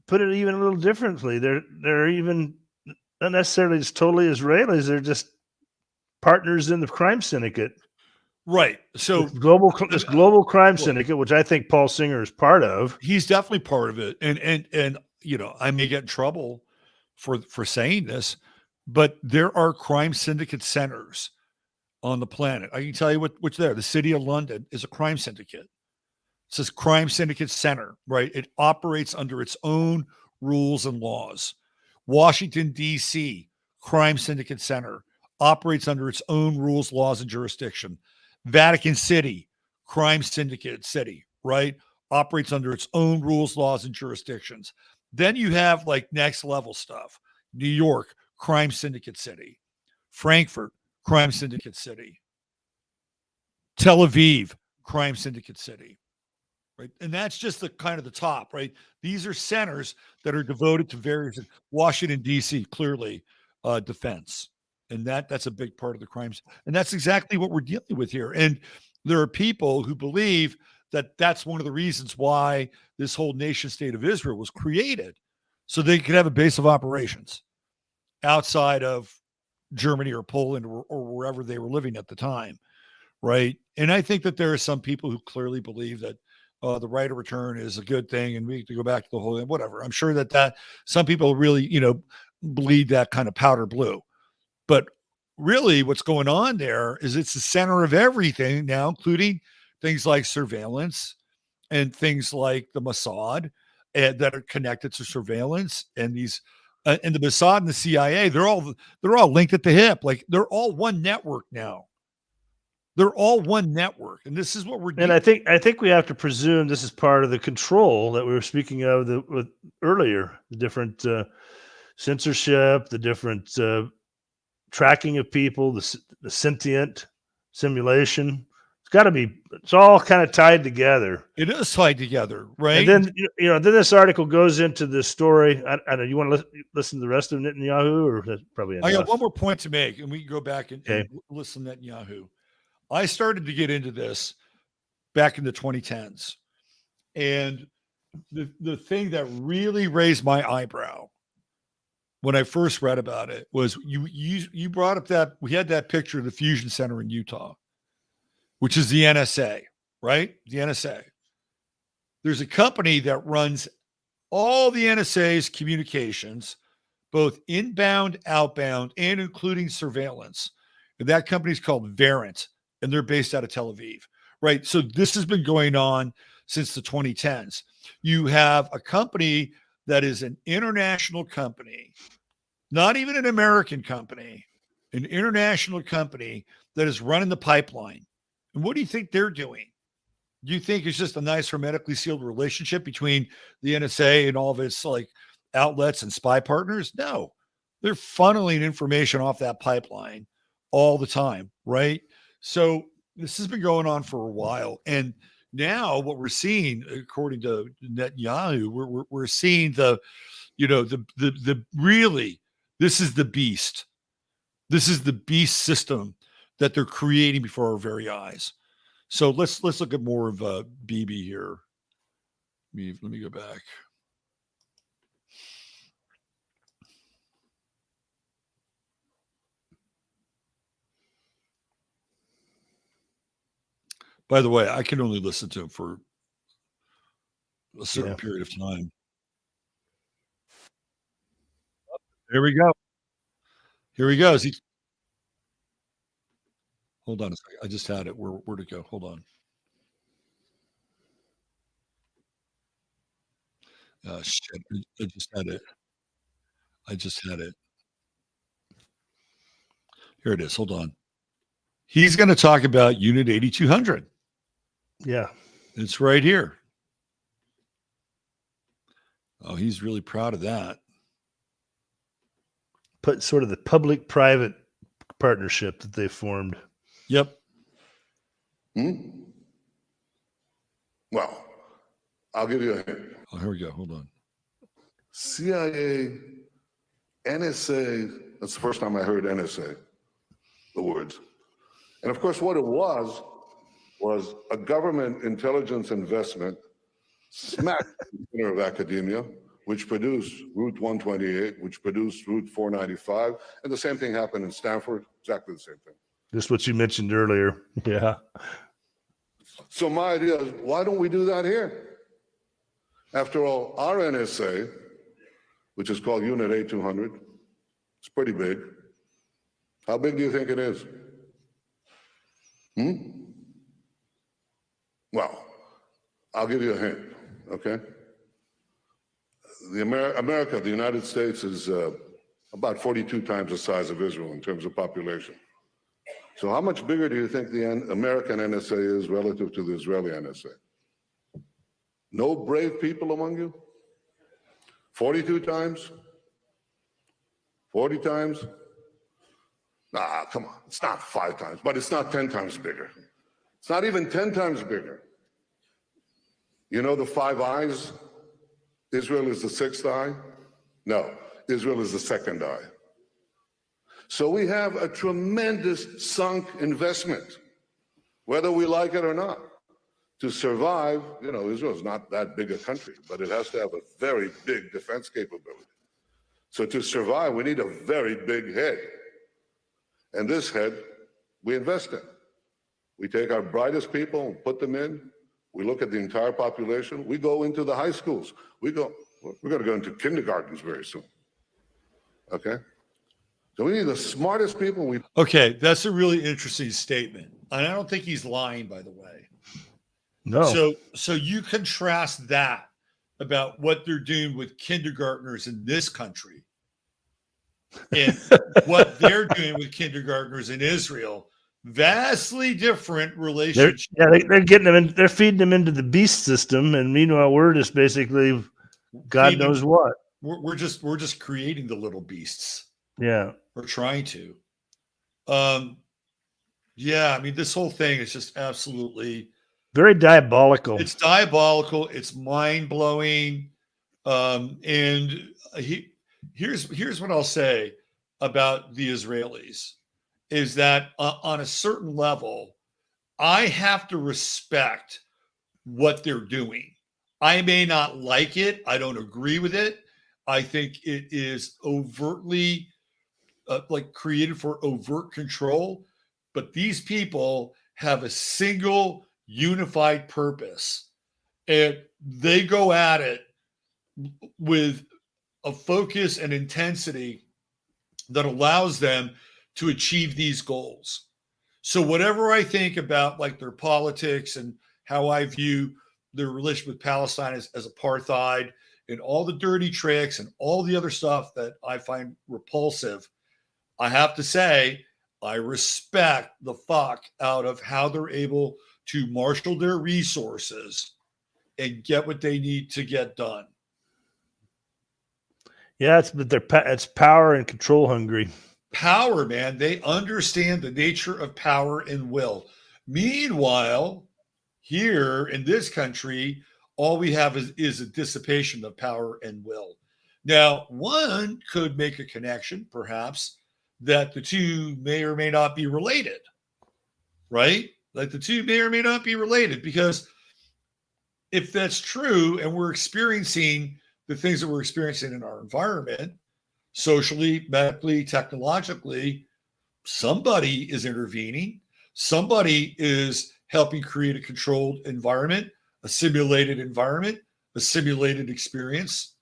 put it even a little differently. They're even not necessarily just totally Israelis. They're just partners in the crime syndicate. Right. So this global crime syndicate, which I think Paul Singer is part of. He's definitely part of it. And I may get in trouble for saying this, but there are crime syndicate centers on the planet. I can tell you what's there. The city of London is a crime syndicate. It says crime syndicate center, right? It operates under its own rules and laws. Washington, D.C., crime syndicate center, operates under its own rules, laws, and jurisdiction. Vatican City, crime syndicate city, right? Operates under its own rules, laws, and jurisdictions. Then you have like next level stuff. New York, crime syndicate city. Frankfurt, crime syndicate city. Tel Aviv, crime syndicate city. Right. And that's just the kind of the top, right? These are centers that are devoted to various. Washington, D.C., clearly defense. And that's a big part of the crimes. And that's exactly what we're dealing with here. And there are people who believe that that's one of the reasons why this whole nation state of Israel was created, so they could have a base of operations outside of Germany or Poland or wherever they were living at the time, right? And I think that there are some people who clearly believe that the right of return is a good thing and we have to go back to the whole thing, whatever. I'm sure that some people really, bleed that kind of powder blue. But really what's going on there is it's the center of everything now, including things like surveillance and things like the Mossad that are connected to surveillance, and these and the Mossad and the CIA, they're all linked at the hip. Like they're all one network now. They're all one network, and this is what we're doing. And I think we have to presume this is part of the control that we were speaking of earlier. The different censorship, the different tracking of people, the sentient simulation. It's all kind of tied together. It is tied together, right? And then then this article goes into this story. I know you want to listen to the rest of Netanyahu, or that's probably enough. I got one more point to make, and we can go back and listen to Netanyahu. I started to get into this back in the 2010s. And the thing that really raised my eyebrow when I first read about it was you brought up that we had that picture of the fusion center in Utah, which is the NSA, right? The NSA. There's a company that runs all the NSA's communications, both inbound, outbound, and including surveillance. And that company is called Verint, and they're based out of Tel Aviv, right? So this has been going on since the 2010s. You have a company that is an international company, not even an American company, an international company that is running the pipeline. And what do you think they're doing? Do you think it's just a nice hermetically sealed relationship between the NSA and all of its like outlets and spy partners? No, they're funneling information off that pipeline all the time, right? So this has been going on for a while. And now what we're seeing, according to Netanyahu, we're seeing the really, this is the beast. This is the beast system that they're creating before our very eyes. So let's look at more of Bibi here. Let me go back. By the way, I can only listen to him for a certain period of time. Here we go. Here he goes. Hold on a second. I just had it. Where'd it go? Hold on. Shit. I just had it. Here it is. Hold on. He's going to talk about Unit 8200. Yeah. It's right here. Oh, he's really proud of that. Put sort of the public-private partnership that they formed. Yep. Well, I'll give you a hint. Oh, here we go. Hold on. CIA, NSA, that's the first time I heard NSA, the words. And of course, what it was a government intelligence investment smack in the center of academia, which produced Route 128, which produced Route 495. And the same thing happened in Stanford, exactly the same thing. Just what you mentioned earlier. Yeah. So my idea is, why don't we do that here? After all, our NSA, which is called Unit 8200, it's pretty big. How big do you think it is? Well, I'll give you a hint, okay? America, the United States, is about 42 times the size of Israel in terms of population. So how much bigger do you think the American NSA is relative to the Israeli NSA? No brave people among you? 42 times? 40 times? Nah, come on. It's not 5 times, but it's not 10 times bigger. It's not even 10 times bigger. You know the 5 eyes? Israel is the 6th eye? No, Israel is the 2nd eye. So we have a tremendous sunk investment, whether we like it or not. To survive, Israel is not that big a country, but it has to have a very big defense capability. So to survive, we need a very big head. And this head, we invest in. We take our brightest people and put them in. We look at the entire population. We go into the high schools. We're going to go into kindergartens very soon. Okay? So we need the smartest people. Okay, that's a really interesting statement. And I don't think he's lying, by the way. No. So you contrast that about what they're doing with kindergartners in this country and what they're doing with kindergartners in Israel Vastly different relationship. They're getting them in, they're feeding them into the beast system, and meanwhile we're just basically God knows what. We're just creating the little beasts. Yeah. We're trying to. Yeah, I mean, this whole thing is just absolutely very diabolical. It's diabolical. It's mind-blowing. And here's what I'll say about the Israelis is that on a certain level, I have to respect what they're doing. I may not like it. I don't agree with it. I think it is overtly like created for overt control. But these people have a single unified purpose, and they go at it with a focus and intensity that allows them to achieve these goals. So whatever I think about like their politics and how I view their relationship with Palestine as apartheid and all the dirty tricks and all the other stuff that I find repulsive, I have to say, I respect the fuck out of how they're able to marshal their resources and get what they need to get done. Yeah, it's power and control hungry. Power, man. They understand the nature of power and will. Meanwhile, here in this country, all we have is a dissipation of power and will. Now, one could make a connection, perhaps, that the two may or may not be related, right? Like the two may or may not be related, because if that's true and we're experiencing the things that we're experiencing in our environment, socially, medically, technologically, somebody is intervening. Somebody is helping create a controlled environment, a simulated experience,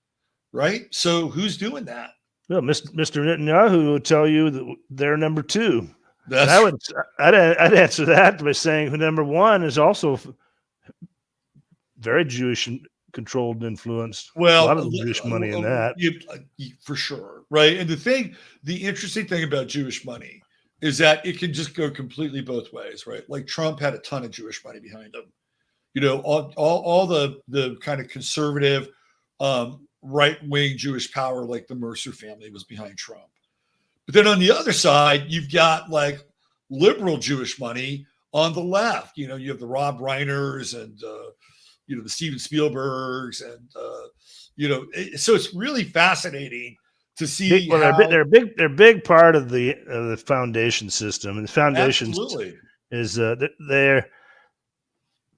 right? So who's doing that? Well, Mr. Netanyahu will tell you that they're number two. I'd answer that by saying who number one is also very Jewish controlled and influenced. Well, a lot of Jewish money in that. For sure, right? And the interesting thing about Jewish money is that it can just go completely both ways, right? Like Trump had a ton of Jewish money behind him. You know, all the kind of conservative, right-wing Jewish power, like the Mercer family, was behind Trump. But then on the other side, you've got like liberal Jewish money on the left. You know, you have the Rob Reiners and the Steven Spielbergs and so it's really fascinating to see. They're a big part of the foundation system, and the foundation is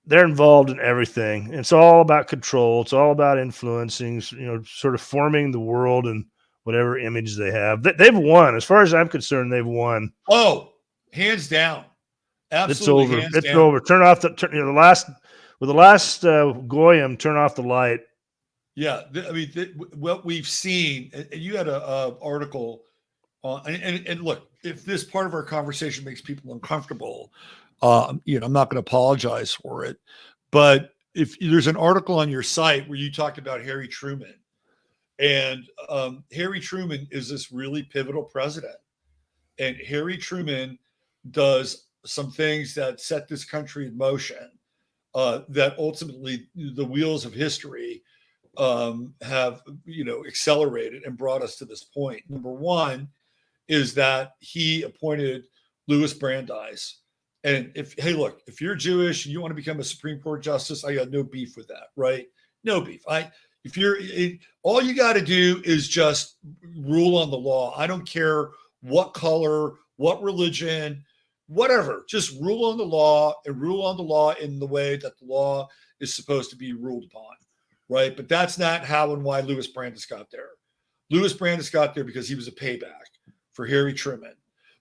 they're involved in everything. It's all about control. It's all about influencing, sort of forming the world and whatever image they have. They've won. As far as I'm concerned, they've won. Oh, hands down. Absolutely. It's over. Turn off the last Goyim, turn off the light. Yeah. What we've seen, and you had a article on, and look, if this part of our conversation makes people uncomfortable, I'm not going to apologize for it. But if there's an article on your site where you talked about Harry Truman, and Harry Truman is this really pivotal president, and Harry Truman does some things that set this country in motion, that ultimately the wheels of history have accelerated and brought us to this point. Number one is that he appointed Louis Brandeis. And if you're Jewish and you want to become a Supreme Court justice, I got no beef with that, right? No beef. All you got to do is just rule on the law. I don't care what color, what religion, whatever. Just rule on the law, and rule on the law in the way that the law is supposed to be ruled upon, right? But that's not how and why Louis Brandeis got there. Louis Brandeis got there because he was a payback for Harry Truman.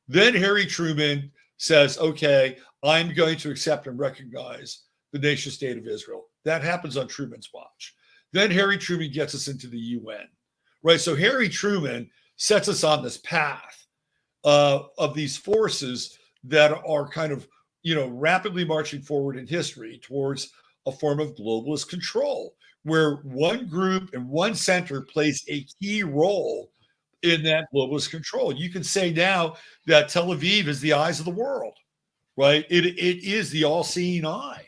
Then Harry Truman says, okay, I'm going to accept and recognize the nation state of Israel. That happens on Truman's watch. Then Harry Truman gets us into the UN, right? So Harry Truman sets us on this path of these forces that are kind of, rapidly marching forward in history towards a form of globalist control, where one group and one center plays a key role in that globalist control. You can say now that Tel Aviv is the eyes of the world, right? It is the all-seeing eye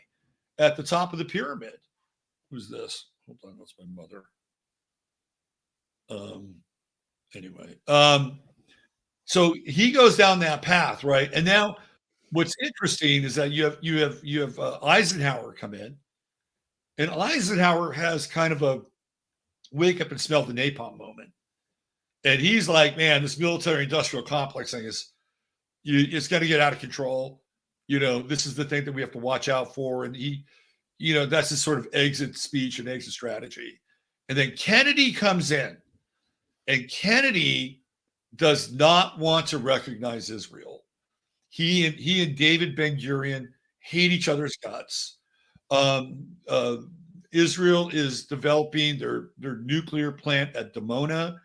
at the top of the pyramid. Who's this? Hold on, that's my mother. Anyway, so he goes down that path, right? And now, what's interesting is that you have Eisenhower come in, and Eisenhower has kind of a wake up and smell the napalm moment, and he's like, "Man, this military-industrial complex thing it's going to get out of control. This is the thing that we have to watch out for." And he, that's his sort of exit speech and exit strategy. And then Kennedy comes in, and Kennedy does not want to recognize Israel. He and David Ben-Gurion hate each other's guts. Israel is developing their nuclear plant at Dimona.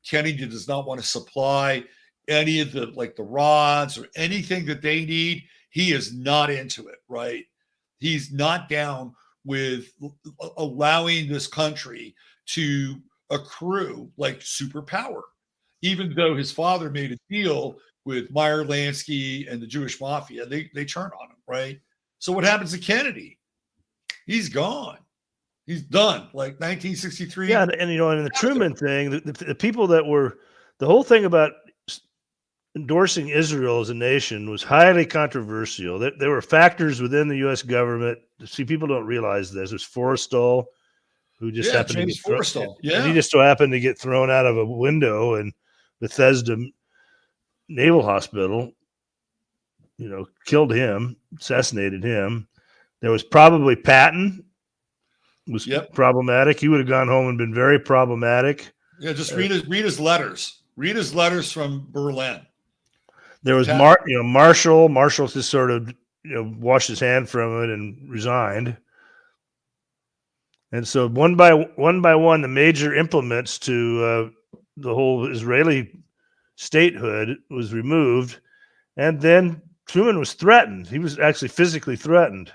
Kennedy does not want to supply any of the rods or anything that they need. He is not into it, right? He's not down with allowing this country to accrue like superpower, even though his father made a deal with Meyer Lansky and the Jewish mafia. They turn on him, right? So what happens to Kennedy? He's gone. He's done. Like 1963. Yeah, and in the Truman thing, the people that were the whole thing about endorsing Israel as a nation was highly controversial. There were factors within the U.S. government. See, people don't realize this. There's Forrestal, who just happened James to get Forrestal. and he just so happened to get thrown out of a window in Bethesda Naval Hospital. Killed him, assassinated him. There was probably Patton. Was problematic. He would have gone home and been very problematic. Yeah, just read his letters. Read his letters from Berlin. There was Marshall. Marshall just sort of washed his hand from it and resigned. And so one by one, the major implements to the whole Israeli statehood was removed, and then Truman was threatened. He was actually physically threatened.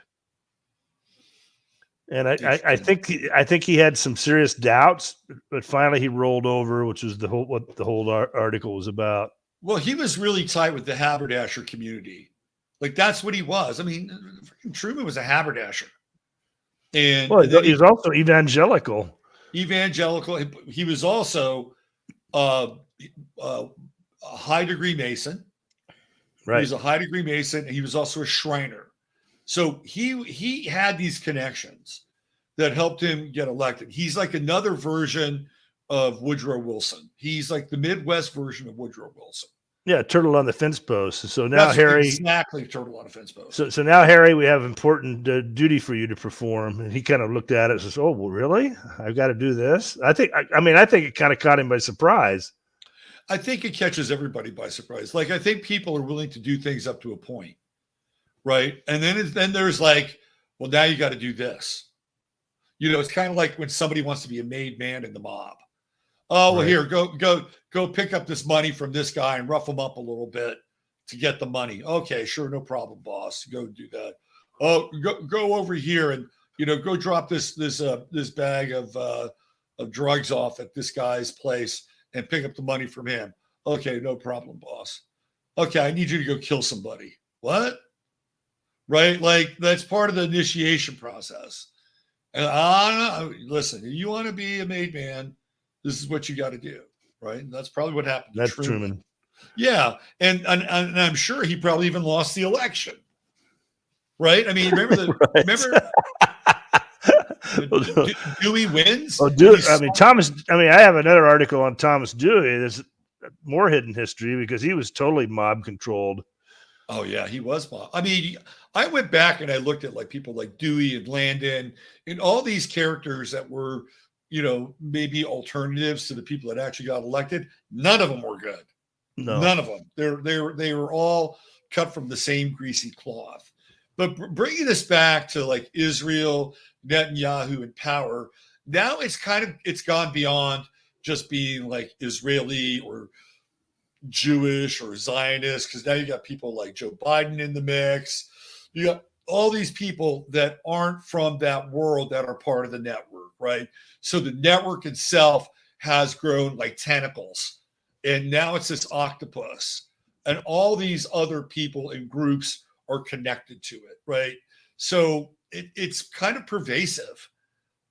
And I think he had some serious doubts, but finally he rolled over, which was what the whole article was about. Well, he was really tight with the haberdasher community. Like, that's what he was. I mean, Truman was a haberdasher. And he was also evangelical. He was also a high degree Mason. Right. He was a high degree Mason, and he was also a Shriner. So he had these connections that helped him get elected. He's like another version of Woodrow Wilson. He's like the Midwest version of Woodrow Wilson. Yeah, turtle on the fence post. So now, Harry, exactly, turtle on a fence post. So now, Harry, we have important duty for you to perform. And he kind of looked at it and says, "Oh, well, really? I've got to do this." I think it kind of caught him by surprise. I think it catches everybody by surprise. Like, I think people are willing to do things up to a point, right? And then there's like, well, now you got to do this. It's kind of like when somebody wants to be a made man in the mob. Oh, well, here, go pick up this money from this guy and rough him up a little bit to get the money. Okay, sure, no problem, boss. Go do that. Oh, go over here and go drop this bag of drugs off at this guy's place and pick up the money from him. Okay, no problem, boss. Okay, I need you to go kill somebody. What? Right? Like, that's part of the initiation process. And I don't know. Listen, if you want to be a made man, this is what you got to do, right? And that's probably what happened to Truman. Yeah, and I'm sure he probably even lost the election, right? I mean, remember Dewey wins? Oh, Dewey. Thomas. I have another article on Thomas Dewey. There's more hidden history because he was totally mob controlled. Oh yeah, he was mob. I mean, I went back and I looked at like people like Dewey and Landon and all these characters that were, maybe alternatives to the people that actually got elected. None of them were good. No. None of them. They were all cut from the same greasy cloth. But bringing this back to like Israel, Netanyahu, and power, now it's gone beyond just being like Israeli or Jewish or Zionist, because now you got people like Joe Biden in the mix. You got all these people that aren't from that world that are part of the network, right? So the network itself has grown like tentacles, and now it's this octopus, and all these other people and groups are connected to it, right? So it's kind of pervasive.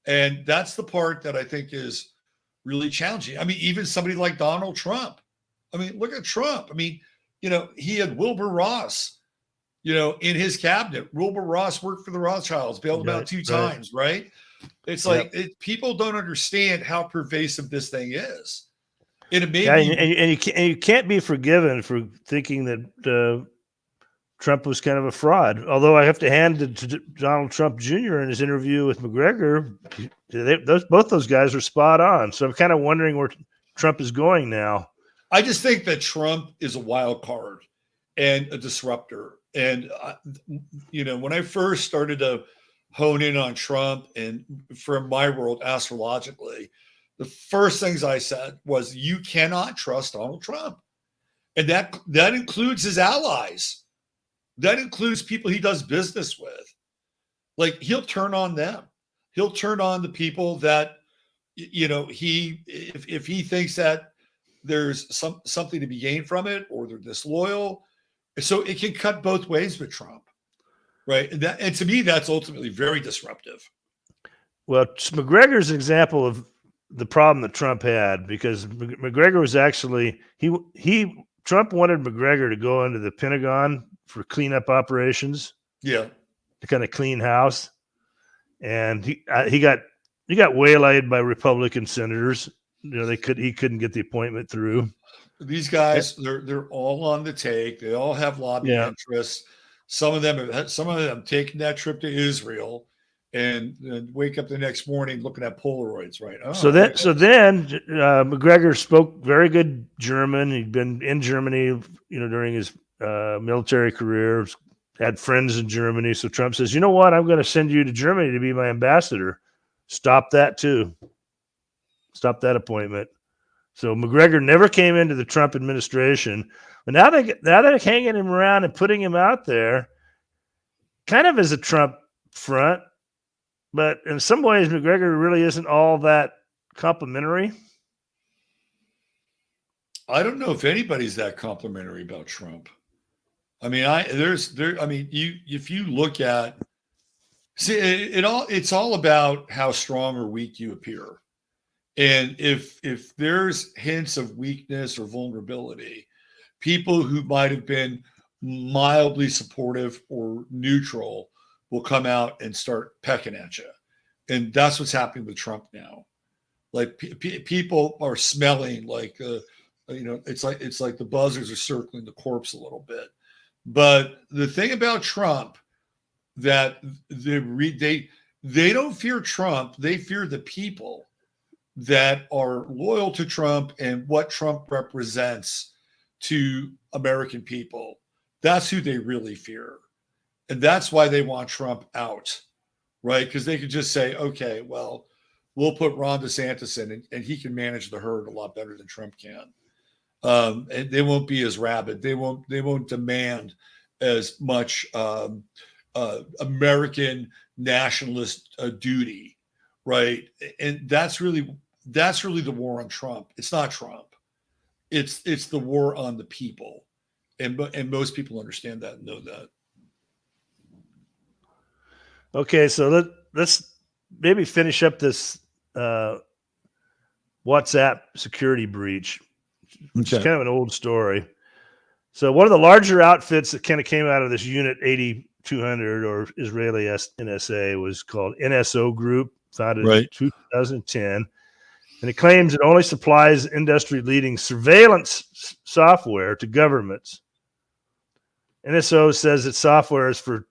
And that's the part that I think is really challenging. I mean, even somebody like Donald Trump. I mean, look at Trump. I mean, he had Wilbur Ross, in his cabinet. Wilbur Ross worked for the Rothschilds, bailed them out 2 times, right? It's like people don't understand how pervasive this thing is. And you can't be forgiven for thinking that Trump was kind of a fraud. Although I have to hand it to Donald Trump Jr. in his interview with McGregor, both those guys are spot on. So I'm kind of wondering where Trump is going now. I just think that Trump is a wild card and a disruptor. And, when I first started to hone in on Trump and from my world astrologically, the first things I said was, you cannot trust Donald Trump. And that includes his allies. That includes people he does business with. Like, he'll turn on them. He'll turn on the people that, if he thinks that there's something to be gained from it, or they're disloyal. So it can cut both ways with Trump, right? And to me, that's ultimately very disruptive. Well, McGregor's an example of the problem that Trump had, because McGregor was actually Trump wanted McGregor to go into the Pentagon for cleanup operations. Yeah, to kind of clean house, and he got waylaid by Republican senators. He couldn't get the appointment through. These guys, they're all on the take. They all have lobby interests. Some of them have taken that trip to Israel and wake up the next morning looking at Polaroids, right? So then McGregor spoke very good German. He'd been in Germany, during his military career, had friends in Germany. So Trump says, you know what? I'm going to send you to Germany to be my ambassador. Stop that too. Stop that appointment. So McGregor never came into the Trump administration. But now they're hanging him around and putting him out there kind of as a Trump front. But in some ways, McGregor really isn't all that complimentary. I don't know if anybody's that complimentary about Trump. I mean, if you look at, it's all about how strong or weak you appear. And if there's hints of weakness or vulnerability, people who might have been mildly supportive or neutral will come out and start pecking at you. And that's what's happening with Trump now. Like people are smelling like, it's like the buzzards are circling the corpse a little bit. But the thing about Trump, that they don't fear Trump, they fear the people that are loyal to Trump and what Trump represents to American people. That's who they really fear. And that's why they want Trump out, right? Because they could just say, okay, well, we'll put Ron DeSantis in and he can manage the herd a lot better than Trump can. And they won't be as rabid. They won't demand as much American nationalist duty, right? And that's really the war on Trump. It's not Trump. It's the war on the people, and most people understand that and know that. Okay, so let's maybe finish up this WhatsApp security breach. Which is kind of an old story. So one of the larger outfits that kind of came out of this Unit 8200 or Israeli NSA was called NSO Group, founded in 2010. And it claims it only supplies industry-leading surveillance software to governments. NSO says its software is for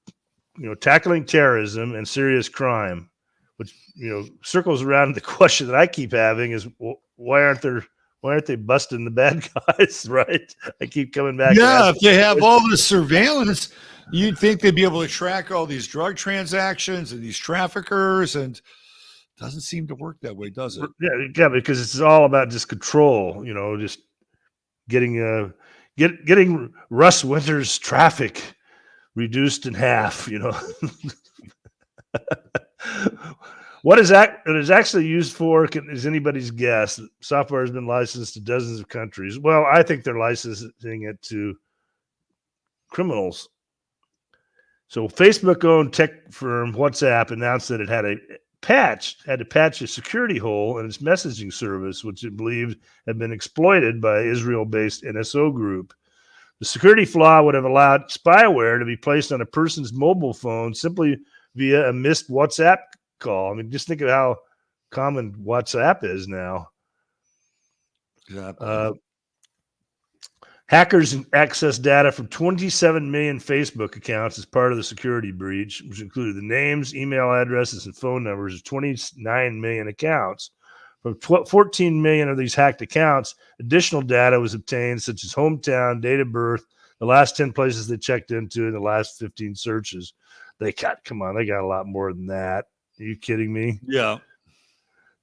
tackling terrorism and serious crime, which circles around the question that I keep having is, why aren't they busting the bad guys, right? I keep coming back. Yeah, if they have all this surveillance, you'd think they'd be able to track all these drug transactions and these traffickers, and it doesn't seem to work that way, does it? Yeah, because it's all about just control, just getting Russ Winter's traffic reduced in half, What is that? It is actually used for is anybody's guess. Software has been licensed to dozens of countries. Well, I think they're licensing it to criminals. So Facebook-owned tech firm WhatsApp announced that it had to patch a security hole in its messaging service, which it believed had been exploited by Israel-based NSO group. The security flaw would have allowed spyware to be placed on a person's mobile phone simply via a missed WhatsApp call. I mean, just think of how common WhatsApp is now. Exactly. Hackers accessed data from 27 million Facebook accounts as part of the security breach, which included the names, email addresses, and phone numbers of 29 million accounts. From 14 million of these hacked accounts, additional data was obtained, such as hometown, date of birth, the last 10 places they checked into, and the last 15 searches. They got a lot more than that. Are you kidding me? Yeah.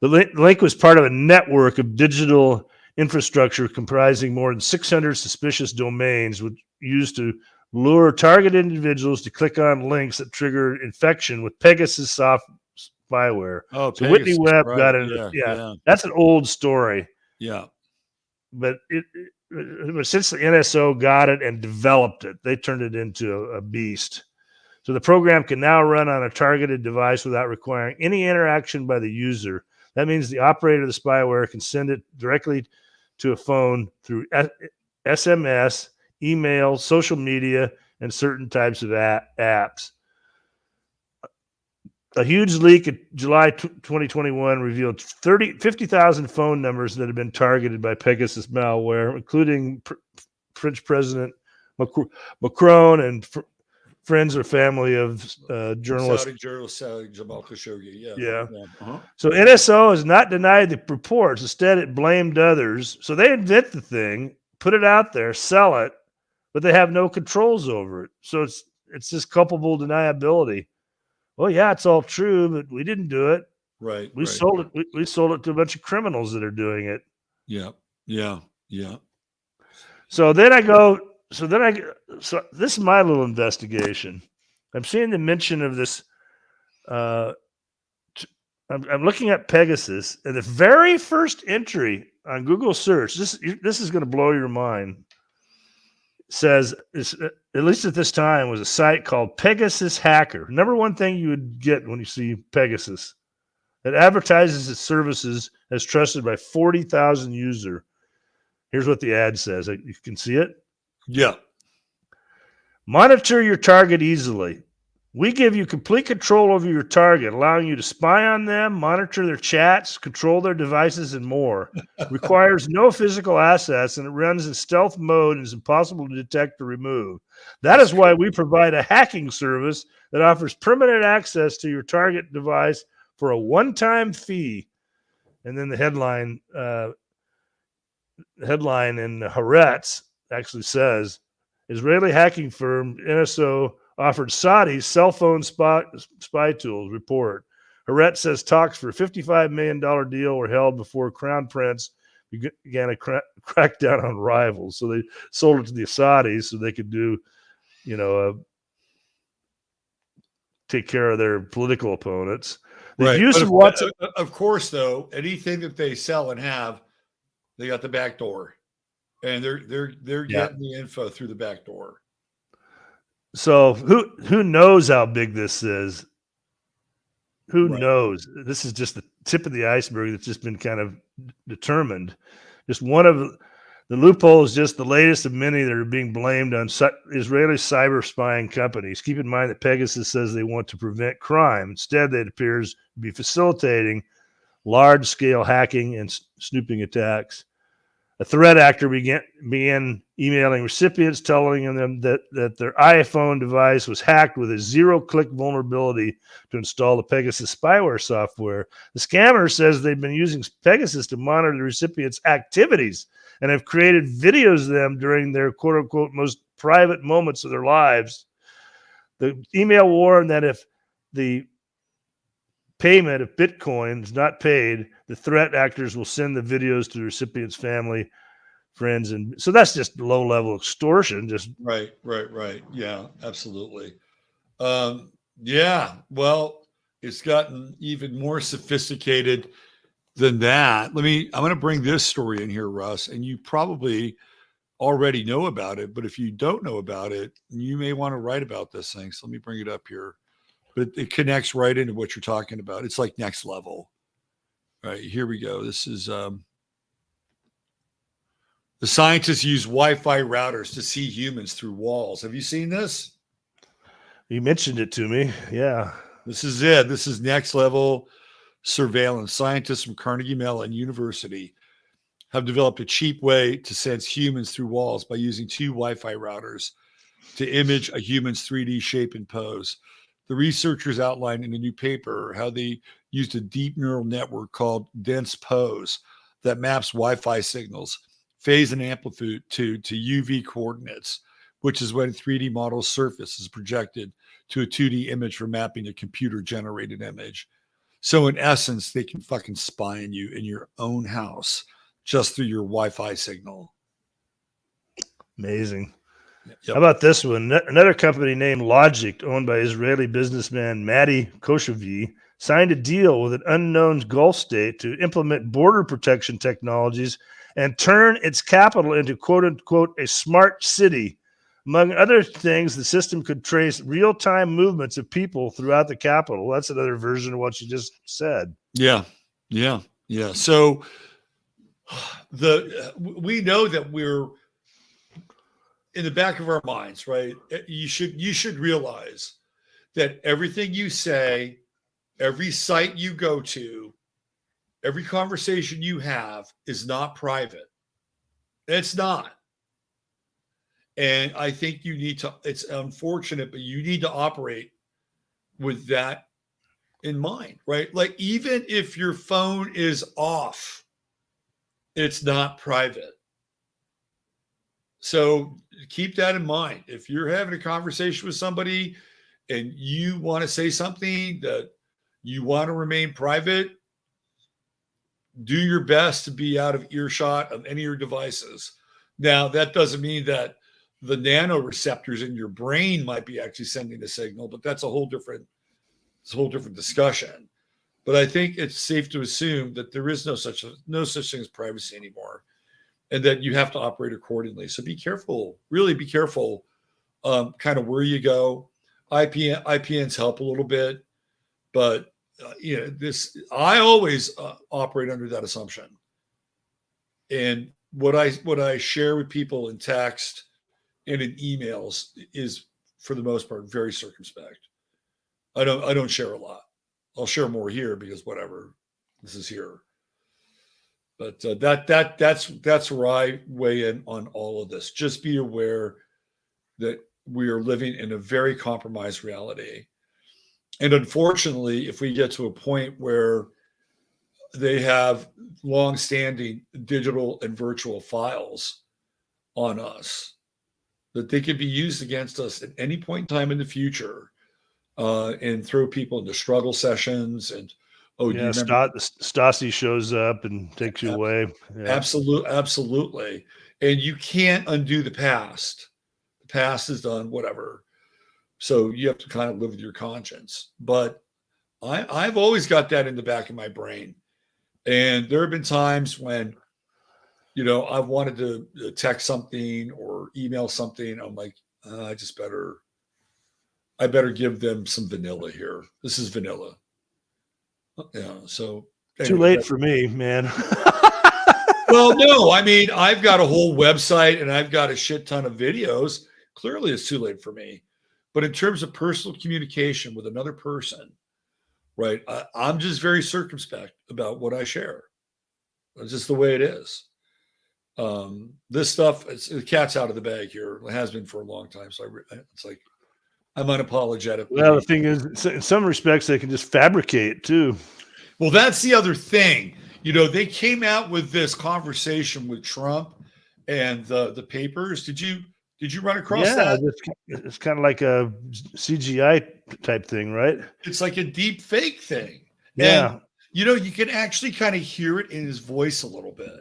The link was part of a network of digital infrastructure comprising more than 600 suspicious domains, which used to lure targeted individuals to click on links that trigger infection with Pegasus spyware. Oh, so Whitney Pegasus, Webb right. got into yeah. That's an old story. Yeah. But since the NSO got it and developed it, they turned it into a beast. So the program can now run on a targeted device without requiring any interaction by the user. That means the operator of the spyware can send it directly to a phone through SMS, email, social media, and certain types of apps. A huge leak in July 2021 revealed 50,000 phone numbers that had been targeted by Pegasus malware, including French President Macron and friends or family of journalists. Saudi journalist Jamal Khashoggi. Yeah. Uh-huh. So NSO has not denied the reports. Instead, it blamed others. So they invent the thing, put it out there, sell it, but they have no controls over it. So it's just culpable deniability. Well, yeah, it's all true, but we didn't do it. Right. We sold it. We sold it to a bunch of criminals that are doing it. Yeah. Yeah. Yeah. So this is my little investigation. I'm seeing the mention of this. I'm looking at Pegasus, and the very first entry on Google search, this is going to blow your mind, says, at least at this time, was a site called Pegasus Hacker. Number one thing you would get when you see Pegasus. It advertises its services as trusted by 40,000 users. Here's what the ad says. You can see it? Yeah. Monitor your target easily. We give you complete control over your target, allowing you to spy on them, monitor their chats, control their devices, and more. Requires no physical assets, and it runs in stealth mode and is impossible to detect or remove. That is why we provide a hacking service that offers permanent access to your target device for a one-time fee. And then the headline in Haaretz actually says, Israeli hacking firm NSO offered Saudis cell phone spy tools. Report. Haaretz says talks for a $55 million deal were held before Crown Prince began a crackdown on rivals. So they sold it to the Saudis so they could do, take care of their political opponents. The Right. use of WhatsApp, of course, though, anything that they sell and have, they got the back door, and they're getting the info through the back door. So who knows how big this is? Who knows? This is just the tip of the iceberg that's just been kind of determined. Just one of the loopholes, just the latest of many that are being blamed on Israeli cyber spying companies. Keep in mind that Pegasus says they want to prevent crime. Instead, it appears to be facilitating large-scale hacking and snooping attacks. A threat actor began emailing recipients, telling them that their iPhone device was hacked with a zero-click vulnerability to install the Pegasus spyware software. The scammer says they've been using Pegasus to monitor the recipients' activities and have created videos of them during their quote-unquote most private moments of their lives. The email warned that if the payment of Bitcoin is not paid, the threat actors will send the videos to the recipient's family, friends, and so that's just low-level extortion. Just right. Yeah, absolutely. Yeah. Well, it's gotten even more sophisticated than that. I'm going to bring this story in here, Russ, and you probably already know about it, but if you don't know about it, you may want to write about this thing. So let me bring it up here. But it connects right into what you're talking about. It's like next level. All right, here we go. This is the scientists use Wi-Fi routers to see humans through walls. Have you seen this? You mentioned it to me. Yeah. This is it. This is next level surveillance. Scientists from Carnegie Mellon University have developed a cheap way to sense humans through walls by using two Wi-Fi routers to image a human's 3D shape and pose. The researchers outlined in a new paper how they used a deep neural network called dense pose that maps Wi-Fi signals, phase and amplitude to UV coordinates, which is when a 3D model's surface is projected to a 2D image for mapping a computer-generated image. So in essence, they can fucking spy on you in your own house just through your Wi-Fi signal. Amazing. Yep. How about this one? Another company named Logic, owned by Israeli businessman Mati Koshavi, signed a deal with an unknown Gulf state to implement border protection technologies and turn its capital into quote-unquote a smart city. Among other things, the system could trace real-time movements of people throughout the capital. That's another version of what you just said. Yeah. So we know that we're in the back of our minds, right? You should realize that everything you say, every site you go to, every conversation you have is not private. It's not. And I think you need to, it's unfortunate, but you need to operate with that in mind, right? Like even if your phone is off, it's not private. So keep that in mind. If you're having a conversation with somebody and you want to say something that you want to remain private, do your best to be out of earshot of any of your devices. Now, that doesn't mean that the nanoreceptors in your brain might be actually sending a signal, but that's a whole different discussion. But I think it's safe to assume that there is no such thing as privacy anymore, and that you have to operate accordingly. So be careful, really be careful, kind of where you go. IPNs help a little bit, but I always operate under that assumption. And what I share with people in text and in emails is, for the most part, very circumspect. I don't share a lot. I'll share more here because whatever, this is here. But that's where I weigh in on all of this. Just be aware that we are living in a very compromised reality. And unfortunately, if we get to a point where they have long-standing digital and virtual files on us, that they could be used against us at any point in time in the future, and throw people into struggle sessions. And do you remember? Stasi shows up and takes you away. Yeah. Absolutely. And you can't undo the past. The past is done, whatever. So you have to kind of live with your conscience. But I've always got that in the back of my brain. And there have been times when, I've wanted to text something or email something. I'm like, I better give them some vanilla here. This is vanilla. Yeah. So anyway, too late for me, man. Well, no, I mean, I've got a whole website and I've got a shit ton of videos. Clearly it's too late for me. But in terms of personal communication with another person, right, I'm just very circumspect about what I share. It's just the way it is. This stuff, the cat's out of the bag here. It has been for a long time. So it's like, I'm unapologetic. Well, the thing is, in some respects, they can just fabricate too. Well, that's the other thing. They came out with this conversation with Trump and the papers. Did you run across that? It's kind of like a CGI type thing, right? It's like a deep fake thing. Yeah. And, you can actually kind of hear it in his voice a little bit.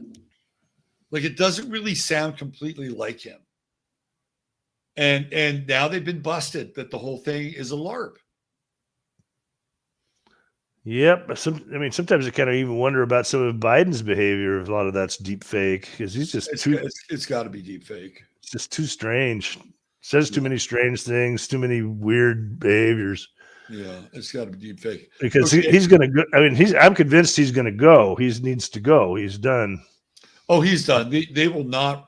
Like it doesn't really sound completely like him. And now they've been busted that the whole thing is a LARP. Yep. I mean, sometimes I kind of even wonder about some of Biden's behavior. A lot of that's deep fake because he's just it's got to be deep fake. It's just too strange. Says too many strange things, too many weird behaviors. Yeah, it's got to be deep fake. Because he's going to go. I mean, I'm convinced he's going to go. He needs to go. He's done. Oh, he's done. They will not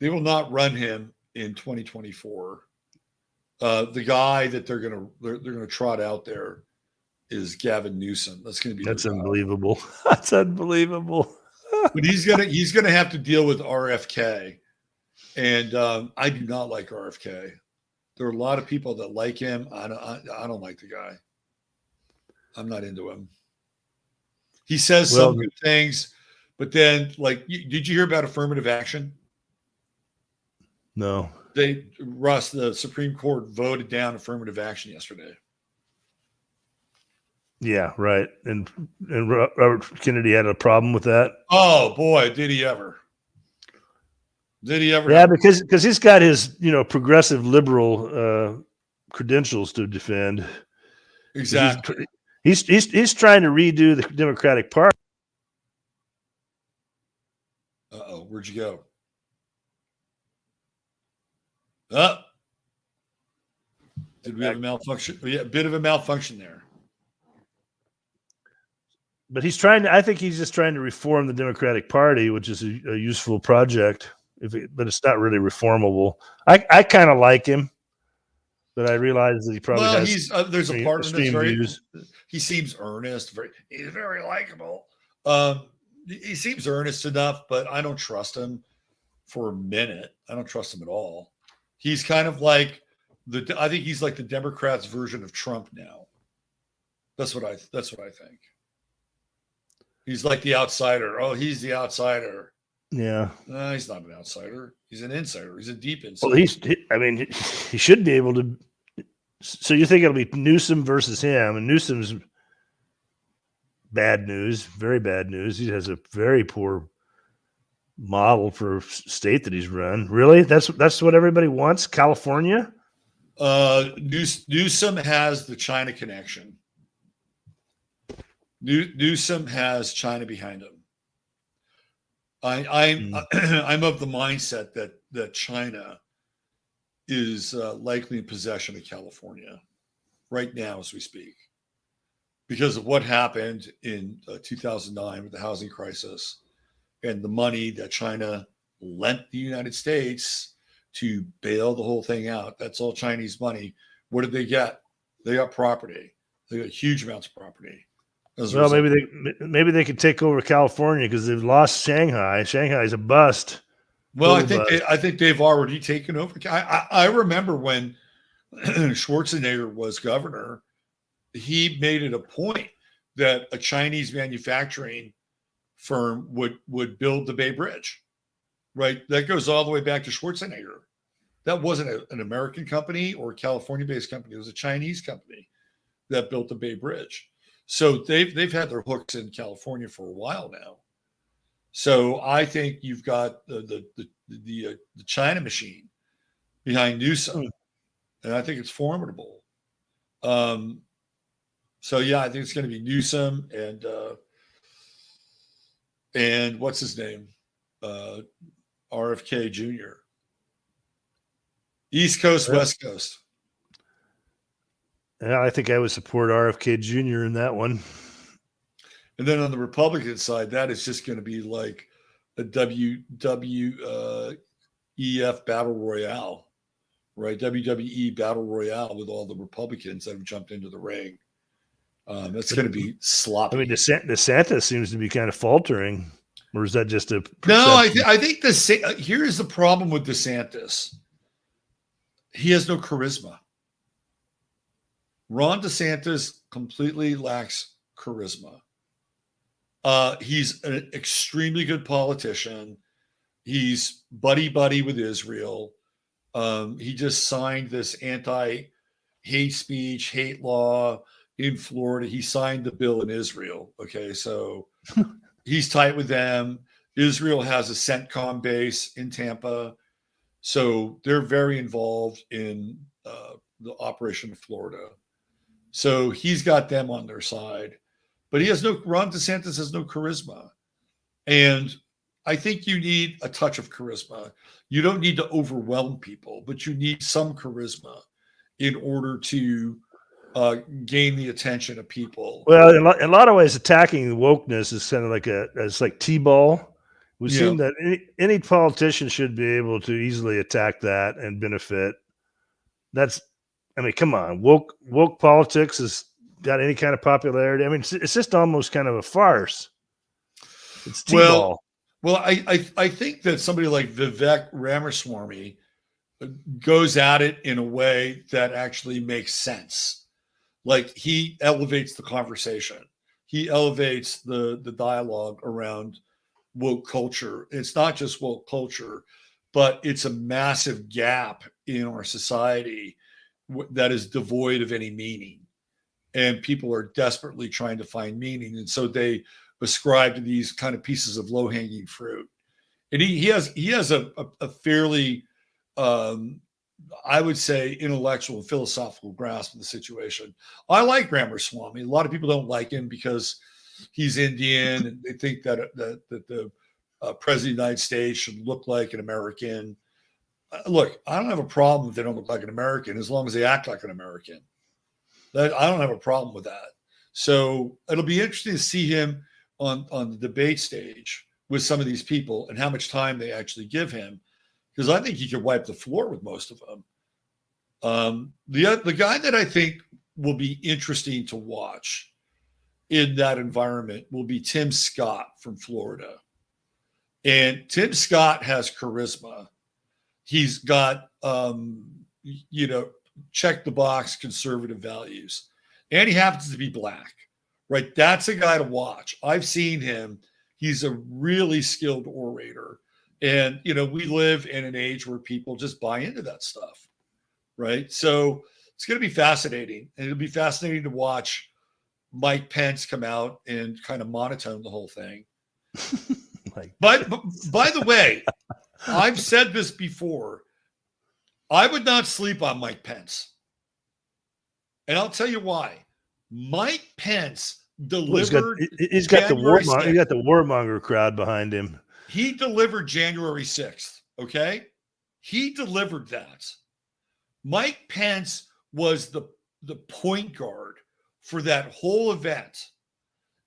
run him in 2024. The guy that they're gonna trot out there is Gavin Newsom. That's unbelievable. That's unbelievable. But he's gonna have to deal with RFK, and I do not like RFK. There are a lot of people that like him. I don't like the guy. I'm not into him. He says some good things, but then, like, did you hear about affirmative action? No. Russ, the Supreme Court voted down affirmative action yesterday. Yeah, right. And Robert Kennedy had a problem with that. Oh boy, did he ever? Did he ever? Yeah, because he's got his progressive liberal credentials to defend. Exactly. He's trying to redo the Democratic Party. Where'd you go? Did we have a malfunction? Yeah, a bit of a malfunction there. But I think he's just trying to reform the Democratic Party, which is a useful project, but it's not really reformable. I kind of like him, but I realize that he probably has there's a part of him that's views. He seems earnest. He's very likable. He seems earnest enough, but I don't trust him for a minute. I don't trust him at all. He's kind of like I think he's like the Democrats' version of Trump now. That's what I think. He's like the outsider. Oh, he's the outsider. Yeah. No, he's not an outsider. He's an insider. He's a deep insider. Well, he should be able to. So you think it'll be Newsom versus him, and Newsom's bad news, very bad news. He has a very poor model for state that he's run. Really? That's what everybody wants? California? Newsom has the China connection. Newsom has China behind him. I'm of the mindset that China is likely in possession of California right now as we speak, because of what happened in 2009 with the housing crisis and the money that China lent the United States to bail the whole thing out. That's all Chinese money. What did they get? They got property. They got huge amounts of property. Well, maybe they could take over California because they've lost Shanghai. Shanghai's a bust. Well, I think they've already taken over. I remember when Schwarzenegger was governor, he made it a point that a Chinese manufacturing firm would build the Bay Bridge. Right, that goes all the way back to Schwarzenegger. That wasn't an American company or a California-based company. It was a Chinese company that built the Bay Bridge. So they've had their hooks in California for a while now. So I think you've got the China machine behind Newsom, and I think it's formidable. So yeah, I think it's going to be Newsom and what's his name, RFK Jr. East Coast, West Coast. Yeah, I think I would support RFK Jr. in that one. And then on the Republican side, that is just going to be like a WWEF battle royale, right? WWE battle royale with all the Republicans that have jumped into the ring. That's going to be sloppy. I mean, DeSantis seems to be kind of faltering, or is that just a perception? No? I think here's the problem with DeSantis. He has no charisma. Ron DeSantis completely lacks charisma. He's an extremely good politician. He's buddy with Israel. He just signed this anti-hate speech, hate law in Florida. He signed the bill in Israel. Okay, so he's tight with them. Israel has a CENTCOM base in Tampa. So they're very involved in the operation in Florida. So he's got them on their side. But Ron DeSantis has no charisma. And I think you need a touch of charisma. You don't need to overwhelm people, but you need some charisma in order to gain the attention of people. Well, in a lot of ways, attacking wokeness is kind of like it's like T-ball. We seem that any politician should be able to easily attack that and benefit. Come on, woke politics has got any kind of popularity. I mean, it's just almost kind of a farce. It's T-ball. Well, I think that somebody like Vivek Ramaswamy goes at it in a way that actually makes sense. Like, he elevates the conversation. He elevates the dialogue around woke culture. It's not just woke culture, but it's a massive gap in our society that is devoid of any meaning. And people are desperately trying to find meaning. And so they ascribe to these kind of pieces of low-hanging fruit. And he has a fairly, I would say, intellectual and philosophical grasp of the situation. I like Ramaswamy. A lot of people don't like him because he's Indian, and they think that the president of the United States should look like an American. Look, I don't have a problem if they don't look like an American, as long as they act like an American. I don't have a problem with that. So it'll be interesting to see him on the debate stage with some of these people and how much time they actually give him, because I think he could wipe the floor with most of them. The guy that I think will be interesting to watch in that environment will be Tim Scott from Florida. And Tim Scott has charisma. He's got, check the box conservative values. And he happens to be black, right? That's a guy to watch. I've seen him. He's a really skilled orator. And, we live in an age where people just buy into that stuff, right? So it's going to be fascinating. And it'll be fascinating to watch Mike Pence come out and kind of monotone the whole thing. But by the way, I've said this before. I would not sleep on Mike Pence. And I'll tell you why. Mike Pence delivered. He's got the warmonger crowd behind him. He delivered January 6th. Okay. He delivered that. Mike Pence was the point guard for that whole event.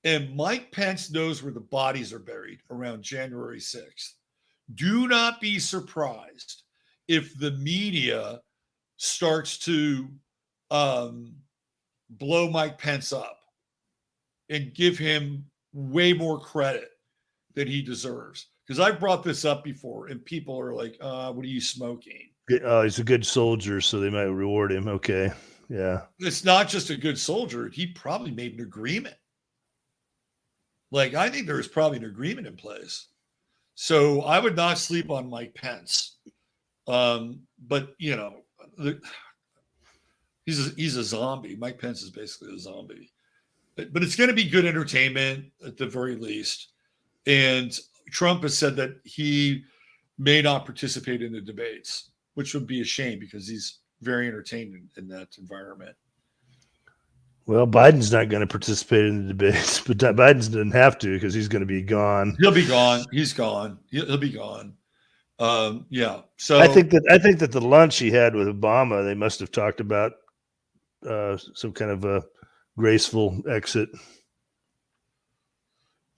And Mike Pence knows where the bodies are buried around January 6th. Do not be surprised if the media starts to blow Mike Pence up and give him way more credit than he deserves. Because I've brought this up before, and people are like, what are you smoking? He's a good soldier, so they might reward him. Okay. Yeah. It's not just a good soldier. He probably made an agreement. Like, I think there's probably an agreement in place. So I would not sleep on Mike Pence. But, he's a zombie. Mike Pence is basically a zombie. But it's going to be good entertainment at the very least. And Trump has said that he may not participate in the debates, which would be a shame because he's very entertained in that environment. Well, Biden's not going to participate in the debates, but Biden doesn't have to because he's going to be gone. He'll be gone. He's gone. He'll be gone. Yeah. So I think that the lunch he had with Obama, they must have talked about some kind of a graceful exit.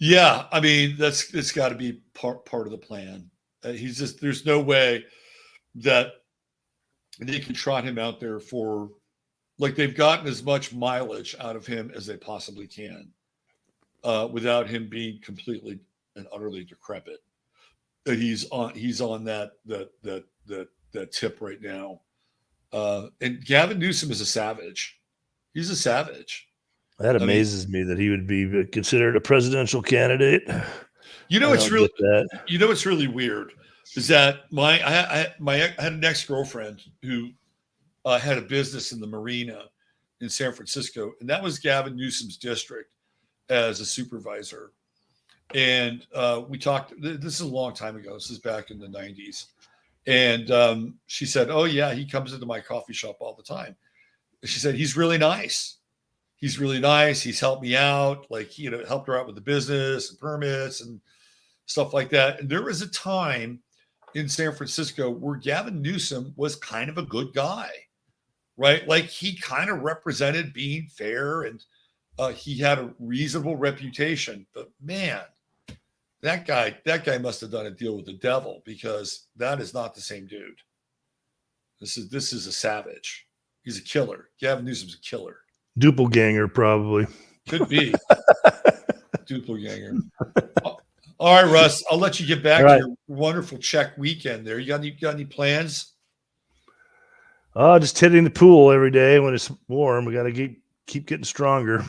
Yeah, I mean it's got to be part of the plan. There's no way that they can trot him out there for, like, they've gotten as much mileage out of him as they possibly can, without him being completely and utterly decrepit. That he's on that tip right now. And Gavin Newsom is a savage. He's a savage. That amazes me that he would be considered a presidential candidate. It's really weird is that I had an ex-girlfriend who had a business in the marina in San Francisco, and that was Gavin Newsom's district as a supervisor. And we talked, this is a long time ago. This is back in the 90s. And she said, oh yeah, he comes into my coffee shop all the time. She said, he's really nice. he's really nice. He's helped me out. Like, helped her out with the business and permits and stuff like that. And there was a time in San Francisco where Gavin Newsom was kind of a good guy, right? Like, he kind of represented being fair, and he had a reasonable reputation. But man, that guy must have done a deal with the devil, because that is not the same dude. This is a savage. He's a killer. Gavin Newsom's a killer. Doppelganger, probably. Could be. Doppelganger. All right, Russ, I'll let you get back to your wonderful Czech weekend there. You got any plans? Just hitting the pool every day when it's warm. We got to keep getting stronger.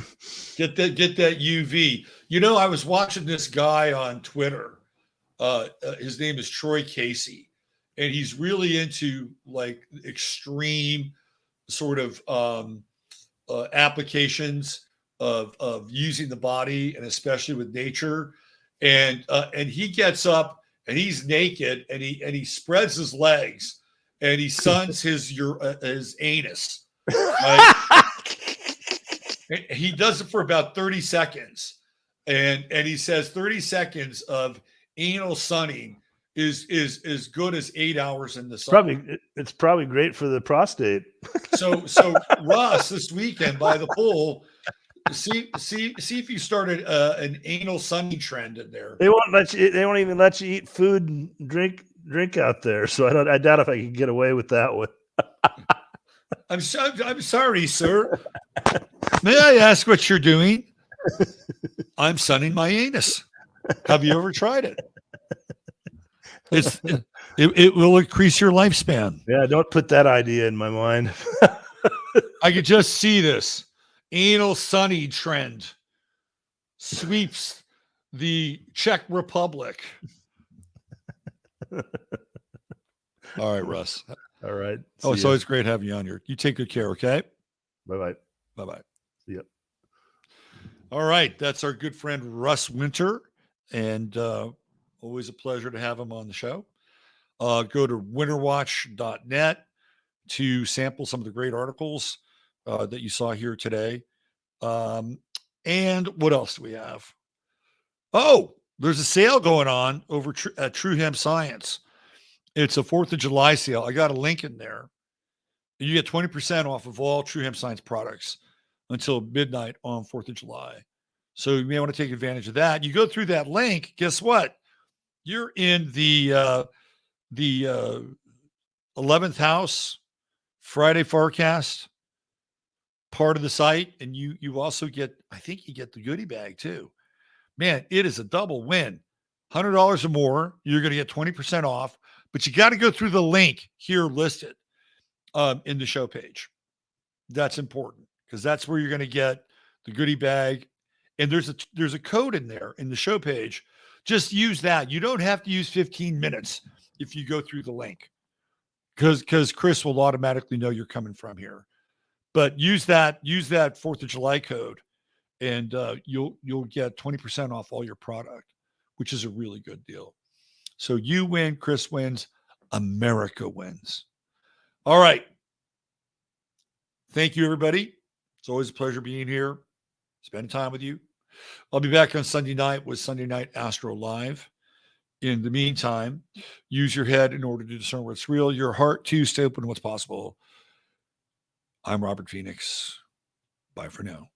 Get that UV. I was watching this guy on Twitter. His name is Troy Casey, and he's really into like extreme sort of applications of using the body, and especially with nature. And he gets up and he's naked, and he spreads his legs and he suns his anus. Right? He does it for about 30 seconds, and he says 30 seconds of anal sunning is as good as 8 hours in the sun. It's probably great for the prostate. So Russ, this weekend by the pool, see if you started an anal sunning trend in there. They won't even let you eat food and drink out there. So I doubt if I can get away with that one. I'm sorry, sir. May I ask what you're doing? I'm sunning my anus. Have you ever tried it? It will increase your lifespan. Yeah, don't put that idea in my mind. I could just see this anal sunny trend sweeps the Czech Republic. All right, Russ. All right. It's always great having you on here. You take good care, okay? Bye-bye. Bye-bye. See ya. All right. That's our good friend Russ Winter. And always a pleasure to have him on the show. Go to winterwatch.net to sample some of the great articles that you saw here today. And what else do we have? Oh, there's a sale going on over at True Hemp Science. It's a 4th of July sale. I got a link in there. You get 20% off of all True Hemp Science products until midnight on 4th of July. So you may want to take advantage of that. You go through that link. Guess what? You're in the 11th house Friday forecast part of the site, and you also get, I think you get the goodie bag too. Man, it is a double win. $100 or more, you're going to get 20% off, but you got to go through the link here listed in the show page. That's important, because that's where you're going to get the goodie bag. And there's a code in there in the show page. Just use that. You don't have to use 15 minutes if you go through the link, because Chris will automatically know you're coming from here. But use that 4th of July code, and you'll get 20% off all your product, which is a really good deal. So you win, Chris wins, America wins. All right. Thank you, everybody. It's always a pleasure being here, spending time with you. I'll be back on Sunday night with Sunday Night Astro Live. In the meantime, use your head in order to discern what's real, your heart to stay open to what's possible. I'm Robert Phoenix. Bye for now.